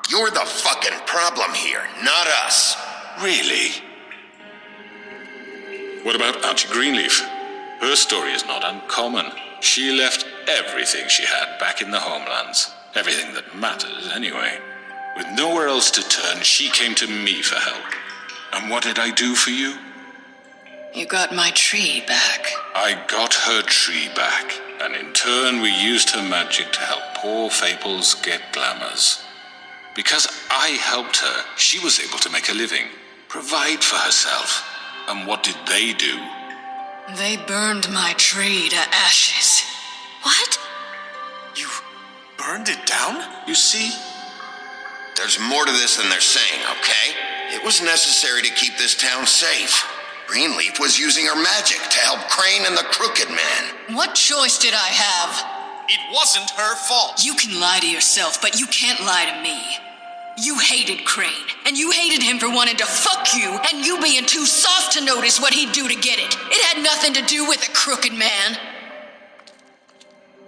Speaker 2: You're the fucking problem here, not us.
Speaker 1: Really? What about Auntie Greenleaf? Her story is not uncommon. She left everything she had back in the homelands. Everything that matters, anyway. With nowhere else to turn, she came to me for help. And what did I do for you?
Speaker 8: You got my tree back.
Speaker 1: I got her tree back, and in turn we used her magic to help poor Fables get glamours. Because I helped her, she was able to make a living, provide for herself. And what did they do?
Speaker 8: They burned my tree to ashes.
Speaker 5: What?
Speaker 6: You burned it down?
Speaker 1: You see?
Speaker 2: There's more to this than they're saying, okay? It was necessary to keep this town safe. Greenleaf was using her magic to help Crane and the Crooked Man.
Speaker 8: What choice did I have?
Speaker 6: It wasn't her fault.
Speaker 8: You can lie to yourself, but you can't lie to me. You hated Crane, and you hated him for wanting to fuck you, and you being too soft to notice what he'd do to get it. It had nothing to do with the Crooked Man.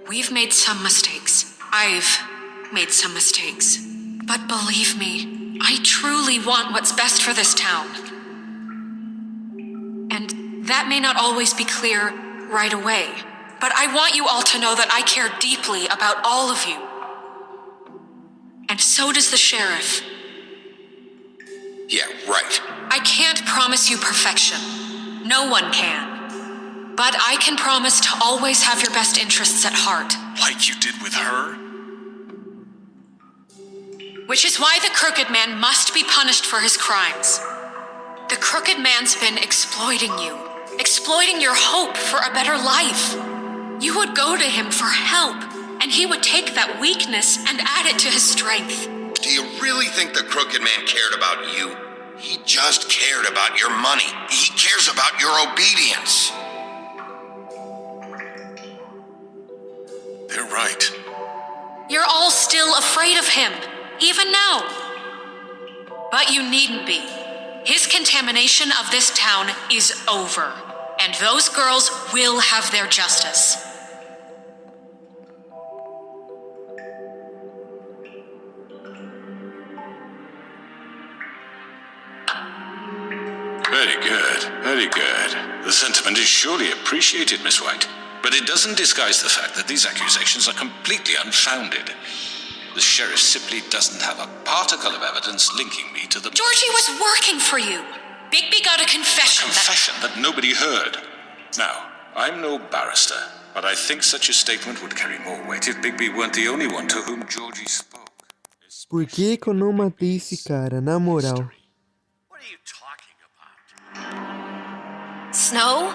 Speaker 8: We've made some mistakes. I've made some mistakes. But believe me, I truly want what's best for this town. And that may not always be clear right away, but I want you all to know that I care deeply about all of you. And so does the sheriff.
Speaker 2: Yeah, right.
Speaker 8: I can't promise you perfection. No one can. But I can promise to always have your best interests at heart.
Speaker 6: Like you did with her?
Speaker 8: Which is why the Crooked Man must be punished for his crimes. The Crooked Man's been exploiting you, exploiting your hope for a better life. You would go to him for help, and he would take that weakness and add it to his strength.
Speaker 2: Do you really think the Crooked Man cared about you? He just cared about your money. He cares about your obedience.
Speaker 6: They're right.
Speaker 8: You're all still afraid of him, even now. But you needn't be. His contamination of this town is over, and those girls will have their justice.
Speaker 1: Very good, very good. The sentiment is surely appreciated, Miss White. But it doesn't disguise the fact that these accusations are completely unfounded. The sheriff simply doesn't have a particle of evidence linking me to the...
Speaker 8: Georgie was working for you. Bigby got a confession.
Speaker 1: That nobody heard. Now, I'm no barrister, but I think such a statement would carry more weight if Bigby weren't the only one to whom Georgie spoke.
Speaker 4: Por que que eu não matei esse cara, na moral?
Speaker 6: What are you talking about?
Speaker 5: Snow?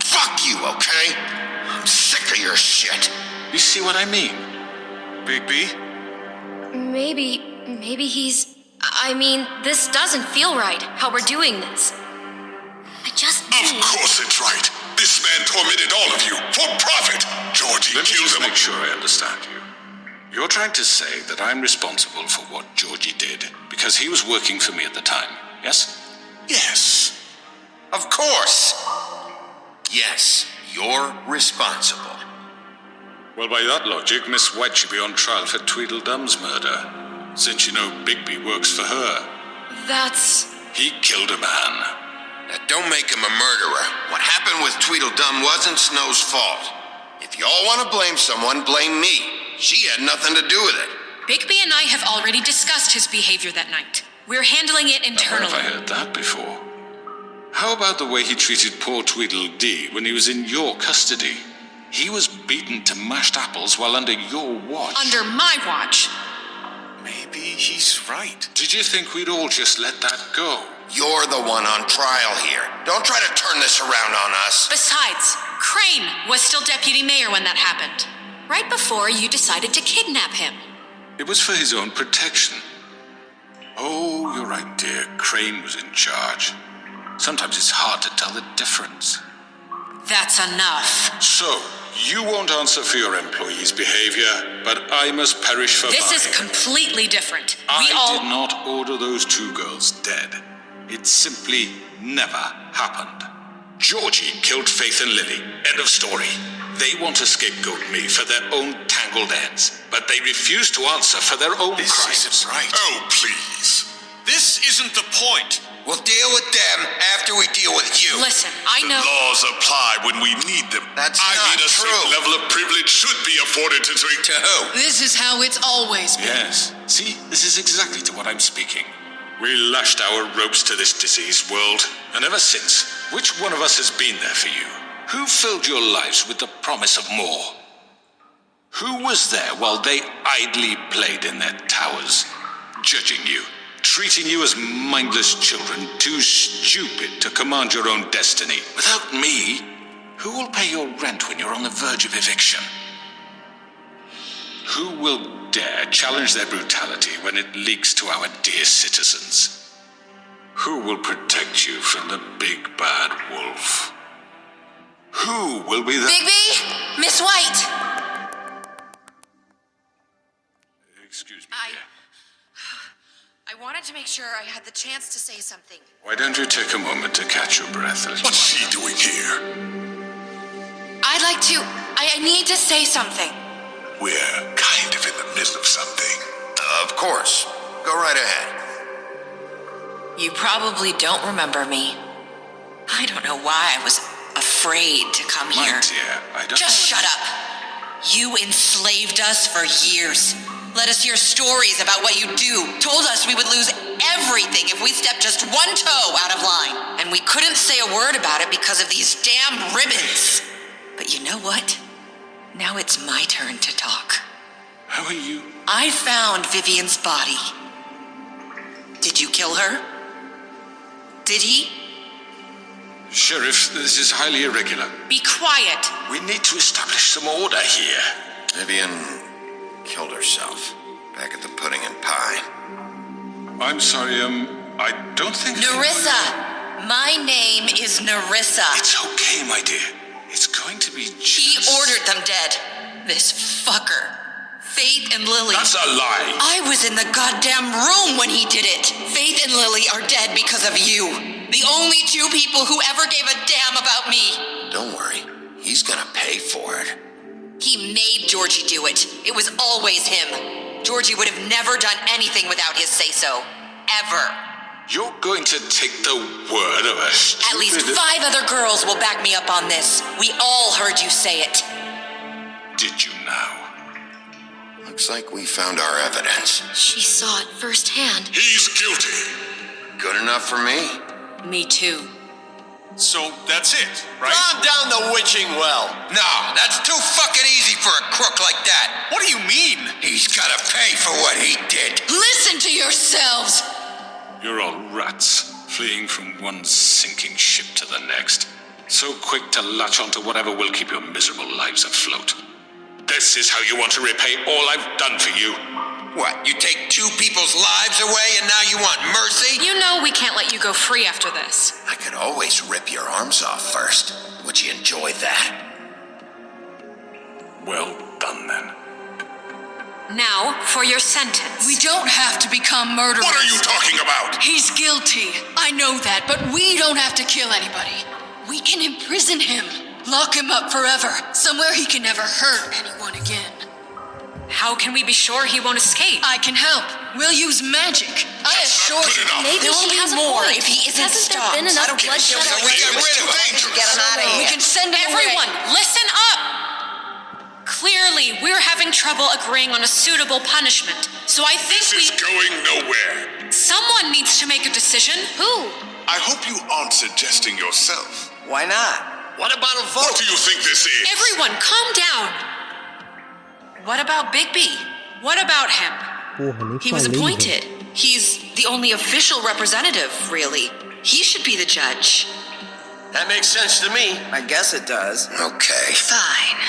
Speaker 2: Fuck you, okay? I'm sick of your shit.
Speaker 1: You see what I mean?
Speaker 6: Bigby?
Speaker 5: Maybe he's... I mean, this doesn't feel right, how we're doing this. I just
Speaker 9: Of course it's right. This man tormented all of you for profit. Georgie
Speaker 1: Let me
Speaker 9: killed
Speaker 1: just
Speaker 9: him.
Speaker 1: make sure I understand you. You're trying to say that I'm responsible for what Georgie did because he was working for me at the time, yes?
Speaker 9: Yes.
Speaker 2: Of course. Yes, you're responsible.
Speaker 1: Well, by that logic, Miss White should be on trial for Tweedledum's murder, since you know Bigby works for her.
Speaker 8: That's...
Speaker 1: He killed a man.
Speaker 2: That don't make him a murderer. What happened with Tweedledum wasn't Snow's fault. If y'all want to blame someone, blame me. She had nothing to do with it.
Speaker 8: Bigby and I have already discussed his behavior that night. We're handling it
Speaker 1: Where
Speaker 8: internally.
Speaker 1: have I heard that before? How about the way he treated poor Tweedledee when he was in your custody? He was beaten to mashed apples while under your watch.
Speaker 8: Under my watch.
Speaker 6: Maybe he's right.
Speaker 1: Did you think we'd all just let that go?
Speaker 2: You're the one on trial here. Don't try to turn this around on us.
Speaker 8: Besides, Crane was still deputy mayor when that happened. Right before you decided to kidnap him.
Speaker 1: It was for his own protection. Oh, you're right, dear. Crane was in charge. Sometimes it's hard to tell the difference.
Speaker 8: That's enough.
Speaker 1: So, you won't answer for your employees' behavior, but I must perish for
Speaker 8: This
Speaker 1: mine.
Speaker 8: is completely different.
Speaker 1: I did not order those two girls dead. It simply never happened. Georgie killed Faith and Lily. End of story. They want to scapegoat me for their own tangled ends, but they refuse to answer for their own
Speaker 6: This
Speaker 1: crimes.
Speaker 6: isn't right.
Speaker 9: Oh, please.
Speaker 6: This isn't the point.
Speaker 2: We'll deal with them after we deal with you.
Speaker 8: Listen, I know.
Speaker 9: Laws apply when we need them.
Speaker 2: That's
Speaker 9: I
Speaker 2: not
Speaker 9: mean, a certain
Speaker 2: true.
Speaker 9: level of privilege should be afforded to
Speaker 2: To who?
Speaker 5: This is how it's always been.
Speaker 1: Yes. See, this is exactly to what I'm speaking. We lashed our ropes to this diseased world, and ever since, which one of us has been there for you? Who filled your lives with the promise of more? Who was there while they idly played in their towers, judging you, treating you as mindless children, too stupid to command your own destiny? Without me, who will pay your rent when you're on the verge of eviction? Who will dare challenge their brutality when it leaks to our dear citizens? Who will protect you from the big bad wolf? Who will be the...
Speaker 8: Bigby! Miss White!
Speaker 1: Excuse me, dear.
Speaker 8: I wanted to make sure I had the chance to say something.
Speaker 1: Why don't you take a moment to catch your breath?
Speaker 9: What's she doing here?
Speaker 8: I'd like to... I need to say something.
Speaker 9: We're kind of in the middle of something.
Speaker 2: Of course. Go right ahead.
Speaker 10: You probably don't remember me. I don't know why I was afraid to come
Speaker 1: My
Speaker 10: here.
Speaker 1: dear, I don't...
Speaker 10: Just shut up. You enslaved us for years. Let us hear stories about what you do. Told us we would lose everything if we stepped just one toe out of line. And we couldn't say a word about it because of these damn ribbons. But you know what? Now it's my turn to talk.
Speaker 1: How are you?
Speaker 10: I found Vivian's body. Did you kill her? Did he?
Speaker 1: Sheriff, this is highly irregular.
Speaker 8: Be quiet.
Speaker 1: We need to establish some order here.
Speaker 2: Vivian killed herself back at the Pudding and Pie.
Speaker 1: I'm sorry, I don't think...
Speaker 10: Nerissa! My name is Nerissa.
Speaker 1: It's okay, my dear. It's going to be
Speaker 10: He
Speaker 1: just...
Speaker 10: ordered them dead. This fucker. Faith and Lily.
Speaker 1: That's a lie.
Speaker 10: I was in the goddamn room when he did it. Faith and Lily are dead because of you. The only two people who ever gave a damn about me.
Speaker 2: Don't worry. He's gonna pay for it.
Speaker 10: He made Georgie do it. It was always him. Georgie would have never done anything without his say-so. Ever.
Speaker 1: You're going to take the word of a stupid...
Speaker 10: At least 5 other girls will back me up on this. We all heard you say it.
Speaker 1: Did you now?
Speaker 2: Looks like we found our evidence.
Speaker 5: She saw it firsthand.
Speaker 9: He's guilty.
Speaker 2: Good enough for me?
Speaker 10: Me too.
Speaker 6: So that's it, right?
Speaker 3: Calm down the witching well.
Speaker 2: No, that's too fucking easy for a crook like that.
Speaker 6: What do you mean?
Speaker 2: He's gotta pay for what he did.
Speaker 5: Listen to yourselves!
Speaker 1: You're all rats, fleeing from one sinking ship to the next. So quick to latch onto whatever will keep your miserable lives afloat. This is how you want to repay all I've done for you.
Speaker 2: What, you take 2 people's lives away and now you want mercy?
Speaker 8: You know we can't let you go free after this.
Speaker 2: I could always rip your arms off first. Would you enjoy that?
Speaker 1: Well done, then.
Speaker 8: Now, for your sentence.
Speaker 5: We don't have to become murderers.
Speaker 9: What are you talking about?
Speaker 5: He's guilty. I know that, but we don't have to kill anybody. We can imprison him. Lock him up forever. Somewhere he can never hurt anyone again.
Speaker 8: How can we be sure he won't escape?
Speaker 5: I can help. We'll use magic. I assure
Speaker 9: good
Speaker 5: you.
Speaker 9: enough.
Speaker 5: Maybe
Speaker 10: There will
Speaker 5: she
Speaker 10: be
Speaker 5: has a
Speaker 10: more
Speaker 5: point.
Speaker 10: if he isn't
Speaker 5: Hasn't
Speaker 10: stopped.
Speaker 5: there been
Speaker 10: I
Speaker 5: enough
Speaker 10: don't give a
Speaker 5: bloodshed
Speaker 10: shit.
Speaker 2: So we
Speaker 5: already?
Speaker 2: get rid of him.
Speaker 10: Get him out of
Speaker 5: We
Speaker 10: here.
Speaker 5: can send him
Speaker 8: Everyone,
Speaker 5: away.
Speaker 8: listen up! Clearly, we're having trouble agreeing on a suitable punishment. So I think
Speaker 9: This is going nowhere.
Speaker 8: someone needs to make a decision. Who?
Speaker 9: I hope you aren't suggesting yourself.
Speaker 3: Why not? What about a
Speaker 9: What
Speaker 3: vote?
Speaker 9: do you think this is?
Speaker 8: Everyone, calm down. What about Bigby? What about him?
Speaker 4: Porra, nem
Speaker 10: He was
Speaker 4: falei,
Speaker 10: appointed. He's the only official representative, really. He should be the judge.
Speaker 3: That makes sense to me. I guess it does.
Speaker 2: Okay.
Speaker 10: Fine.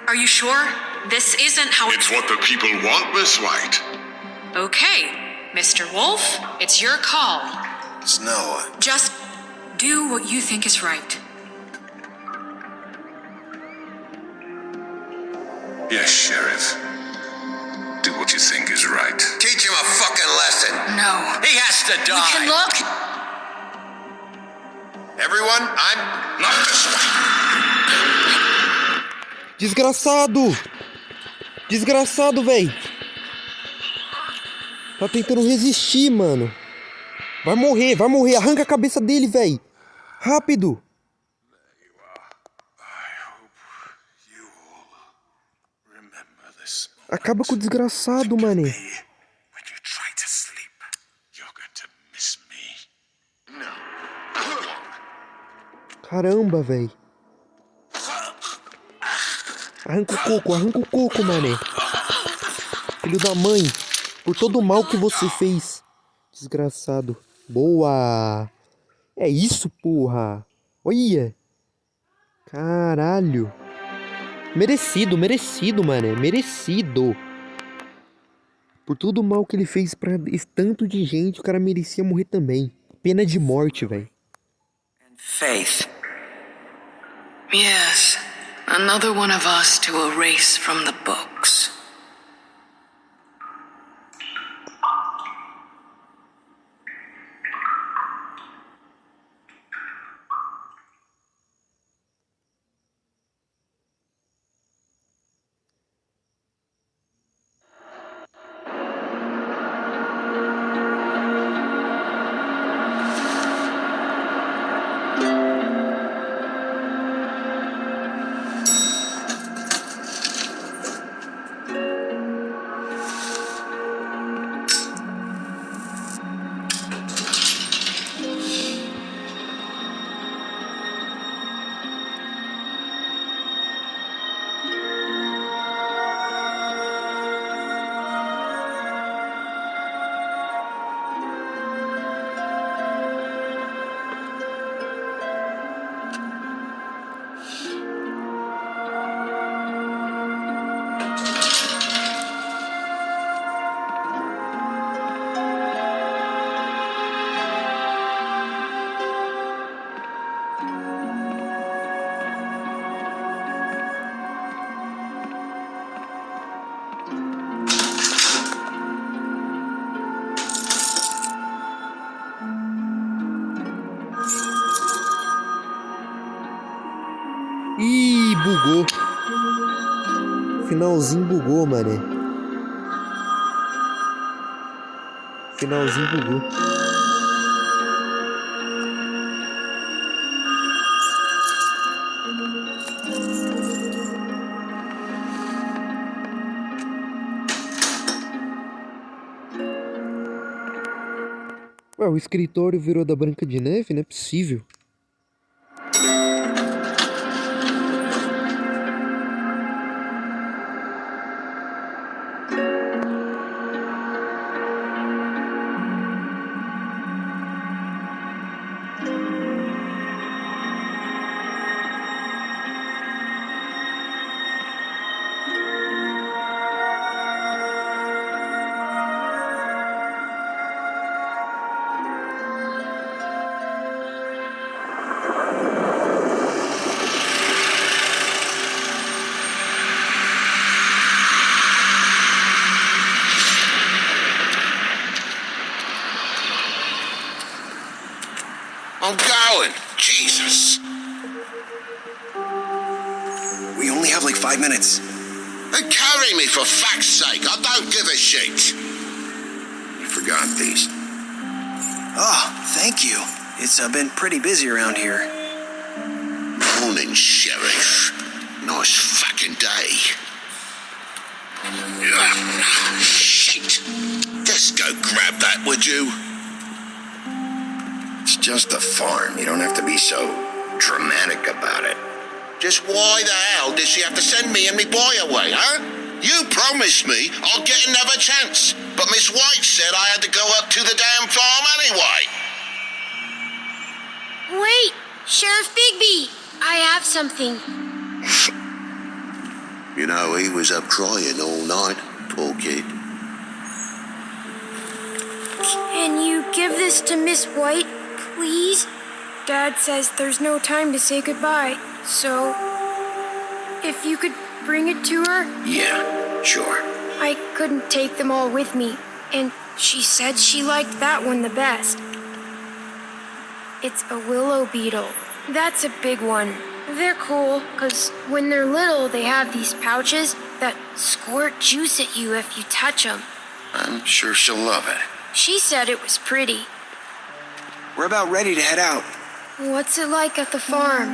Speaker 8: Are you sure? This isn't how
Speaker 9: It's what the people want, Miss White.
Speaker 8: Okay, Mr. Wolf, it's your call.
Speaker 2: Snow,
Speaker 8: Just do what you think is right.
Speaker 1: Yes, Sheriff. Do what you think is right.
Speaker 2: teach him a fucking lesson.
Speaker 5: No.
Speaker 3: He has to
Speaker 5: We can
Speaker 3: die.
Speaker 5: look.
Speaker 2: Everyone, I'm...
Speaker 1: Not this way.
Speaker 4: Desgraçado! Desgraçado, véi! Tá tentando resistir, mano. Vai morrer. Arranca a cabeça dele, véi. Rápido. Acaba com o desgraçado, mané.
Speaker 9: When you try to sleep.
Speaker 1: You're going to miss me.
Speaker 9: No.
Speaker 4: Caramba, véi. Arranca o coco, mané. Filho da mãe. Por todo o mal que você fez. Desgraçado. Boa. É isso, porra. Olha. Caralho. Merecido, mané. Merecido. Por todo o mal que ele fez pra esse tanto de gente, o cara merecia morrer também. Pena de morte, velho.
Speaker 10: Faith. Yes, another one of us to erase from the books.
Speaker 4: Ih, bugou. Finalzinho bugou, mané. Finalzinho bugou. Ué, o escritório virou da Branca de Neve? Não é possível.
Speaker 2: I'm going. Jesus.
Speaker 6: We only have like 5 minutes.
Speaker 2: Then carry me for fuck's sake. I don't give a shit. You forgot these.
Speaker 6: Oh, thank you. It's been pretty busy around here.
Speaker 2: Morning, Sheriff. Nice fucking day. Shit. Just go grab that, would you? It's just a farm. You don't have to be so dramatic about it. Just why the hell did she have to send me and me boy away, huh? You promised me I'll get another chance, but Miss White said I had to go up to the damn farm anyway.
Speaker 11: Wait, Sheriff Bigby, I have something.
Speaker 2: You know, he was up crying all night, poor kid.
Speaker 11: Can you give this to Miss White, please? Dad says there's no time to say goodbye, so if you could bring it to her?
Speaker 2: Yeah, sure.
Speaker 11: I couldn't take them all with me, and she said she liked that one the best. It's a willow beetle. That's a big one. They're cool, because when they're little, they have these pouches that squirt juice at you if you touch them.
Speaker 2: I'm sure she'll love it.
Speaker 11: She said it was pretty.
Speaker 6: We're about ready to head out.
Speaker 11: What's it like at the farm?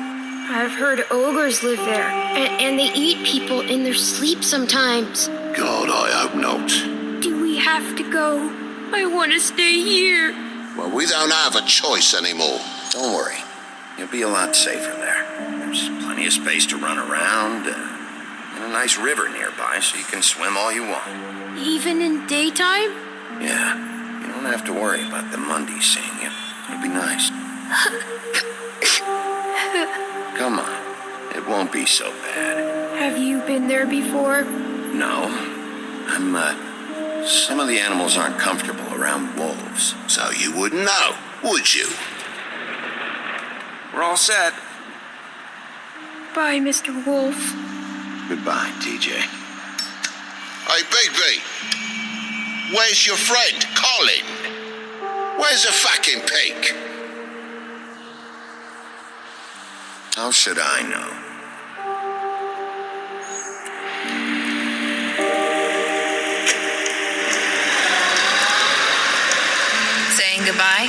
Speaker 11: I've heard ogres live there, and they eat people in their sleep sometimes.
Speaker 2: God, I hope not.
Speaker 11: Do we have to go? I want to stay here.
Speaker 2: Well, we don't have a choice anymore.
Speaker 6: Don't worry. You'll be a lot safer there. There's plenty of space to run around, and a nice river nearby so you can swim all you want.
Speaker 11: Even in daytime?
Speaker 6: Yeah, you don't have to worry about the Mundies seeing you. It'll be nice. Come on. It won't be so bad.
Speaker 11: Have you been there before?
Speaker 6: No. Some of the animals aren't comfortable around wolves.
Speaker 2: So you wouldn't know, would you?
Speaker 6: We're all set.
Speaker 11: Bye, Mr. Wolf.
Speaker 6: Goodbye, TJ.
Speaker 2: Hey, Bigby. Where's your friend, Colin? Where's the fucking pig?
Speaker 6: How should I know?
Speaker 10: Saying goodbye?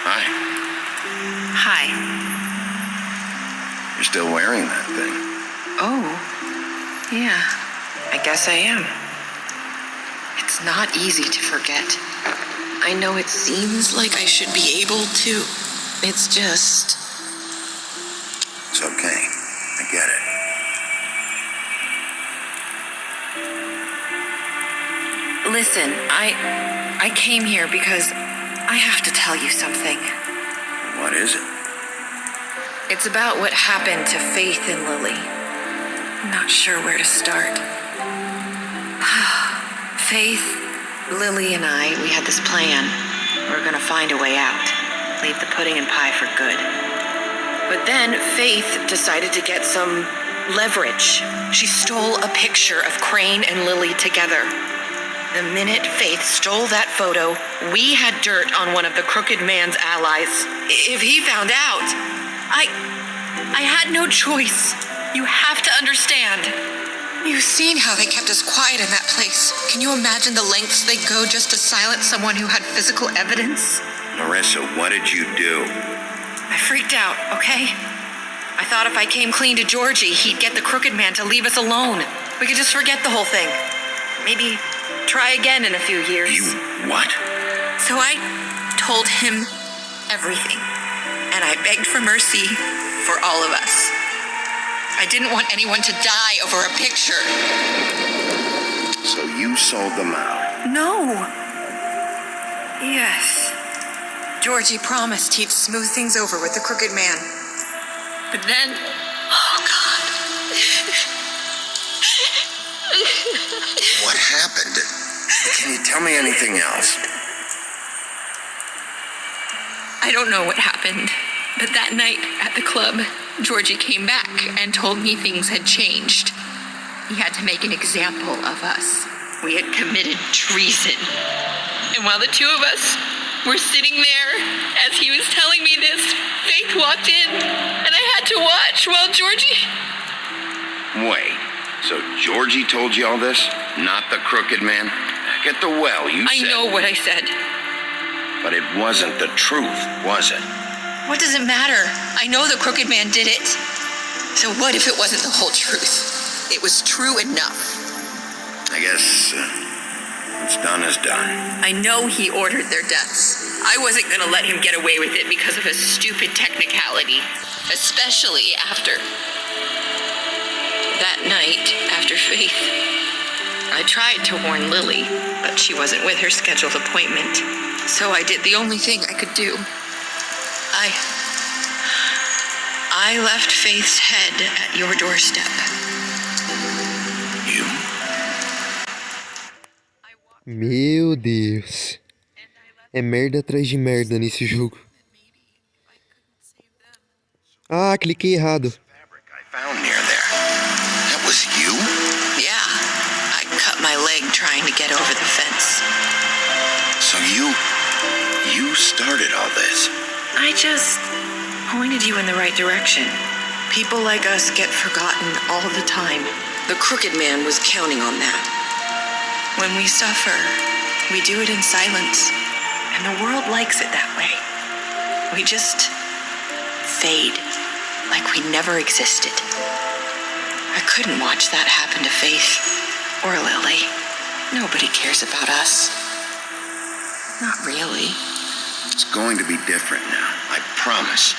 Speaker 6: Hi.
Speaker 10: Hi.
Speaker 6: You're still wearing that thing.
Speaker 10: Oh, yeah, I guess I am. It's not easy to forget. I know it seems like I should be able to. It's just...
Speaker 6: It's okay. I get it.
Speaker 10: Listen, I came here because I have to tell you something.
Speaker 6: What is it?
Speaker 10: It's about what happened to Faith and Lily. I'm not sure where to start. Faith, Lily, and I, we had this plan. We were gonna find a way out. Leave the pudding and pie for good. But then Faith decided to get some leverage. She stole a picture of Crane and Lily together. The minute Faith stole that photo, we had dirt on one of the Crooked Man's allies. If he found out, I had no choice. You have to understand. You've seen how they kept us quiet in that place. Can you imagine the lengths they go just to silence someone who had physical evidence?
Speaker 6: Larissa, what did you do?
Speaker 10: I freaked out, okay? I thought if I came clean to Georgie, he'd get the Crooked Man to leave us alone. We could just forget the whole thing. Maybe try again in a few years.
Speaker 6: You what?
Speaker 10: So I told him everything. And I begged for mercy for all of us. I didn't want anyone to die over a picture.
Speaker 6: So you sold them out?
Speaker 10: No. Yes. Georgie promised he'd smooth things over with the Crooked Man. But then... Oh, God.
Speaker 6: What happened? Can you tell me anything else?
Speaker 10: I don't know what happened, but that night at the club, Georgie came back and told me things had changed. He had to make an example of us. We had committed treason. And while the two of us were sitting there, as he was telling me this, Faith walked in, and I had to watch while Georgie...
Speaker 6: Wait, so Georgie told you all this? Not the Crooked Man? Back at the well, you said...
Speaker 10: I know what I said.
Speaker 6: But it wasn't the truth, was it?
Speaker 10: What does it matter? I know the Crooked Man did it. So what if it wasn't the whole truth? It was true enough.
Speaker 6: I guess what's done is done.
Speaker 10: I know he ordered their deaths. I wasn't gonna let him get away with it because of a stupid technicality. Especially after... that night, after Faith. I tried to warn Lily, but she wasn't with her scheduled appointment. So I did the only thing I could do. I left Faith's head at your doorstep.
Speaker 6: You?
Speaker 4: Meu Deus. É merda atrás de merda nesse jogo. Ah, cliquei errado.
Speaker 6: Fabric I found near there. That was you?
Speaker 10: Yeah, I cut my leg trying to get over the fence.
Speaker 6: So you started all this.
Speaker 10: I just pointed you in the right direction. People like us get forgotten all the time. The Crooked Man was counting on that. When we suffer, we do it in silence, and the world likes it that way. We just fade, like we never existed. I couldn't watch that happen to Faith or Lily. Nobody cares about us. Not really.
Speaker 6: It's going to be different now, I promise.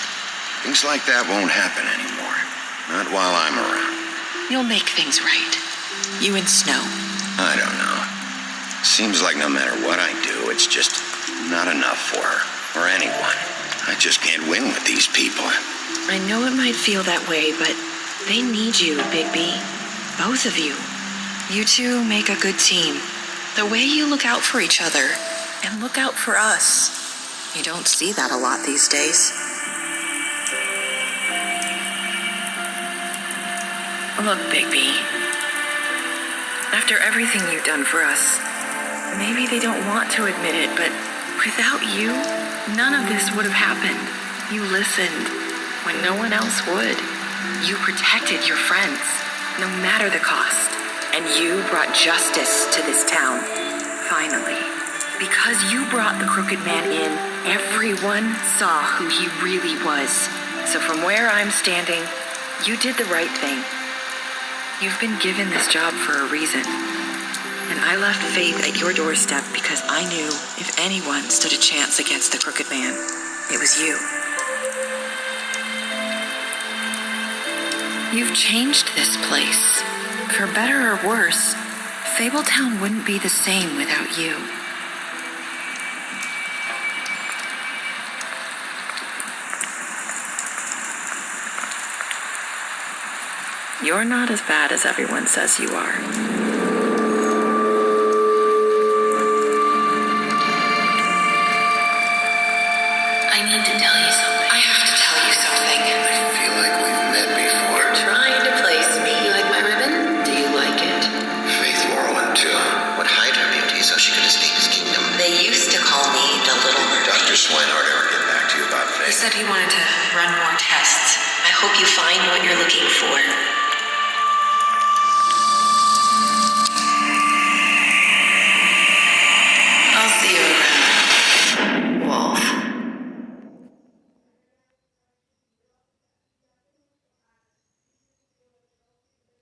Speaker 6: Things like that won't happen anymore. Not while I'm around.
Speaker 10: You'll make things right. You and Snow.
Speaker 6: I don't know. Seems like no matter what I do, it's just not enough for her, or anyone. I just can't win with these people.
Speaker 10: I know it might feel that way, but they need you, Bigby. Both of you. You two make a good team. The way you look out for each other, and look out for us. You don't see that a lot these days. Look, Bigby. After everything you've done for us, maybe they don't want to admit it, but without you, none of this would have happened. You listened when no one else would. You protected your friends, no matter the cost. And you brought justice to this town, finally. Because you brought the Crooked Man in, everyone saw who he really was. So from where I'm standing, you did the right thing. You've been given this job for a reason. And I left Faith at your doorstep because I knew if anyone stood a chance against the Crooked Man, it was you. You've changed this place. For better or worse, Fabletown wouldn't be the same without you. You're not as bad as everyone says you are. I need to tell you something. I have to tell you something.
Speaker 6: I feel like we've met before.
Speaker 10: Trying to place me. You like my ribbon? Do you like it?
Speaker 6: Faith Laurel and too. Would hide her beauty so she could escape his kingdom.
Speaker 10: They used to call me the Little Mermaid.
Speaker 6: Dr. Swinehart ever get back to you about
Speaker 10: He
Speaker 6: Faith?
Speaker 10: said he wanted to run more tests. I hope you find what you're looking for. I'll see you around, Wolf.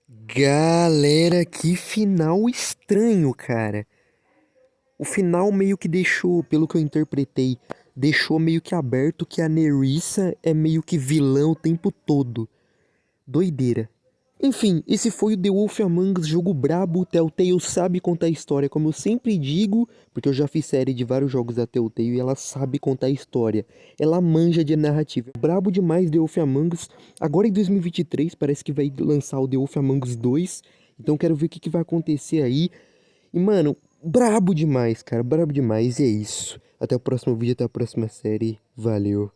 Speaker 4: Galera, que final estranho, cara. O final meio que deixou, pelo que eu interpretei, deixou meio que aberto que a Nerissa é meio que vilã o tempo todo. Doideira. Enfim, esse foi o The Wolf Among Us, jogo brabo. Telltale sabe contar história, como eu sempre digo, porque eu já fiz série de vários jogos da Telltale e ela sabe contar história. Ela manja de narrativa. Brabo demais The Wolf Among Us. Agora em 2023 parece que vai lançar o The Wolf Among Us 2, então quero ver o que vai acontecer aí. E mano, brabo demais, cara, brabo demais, e é isso. Até o próximo vídeo, até a próxima série. Valeu.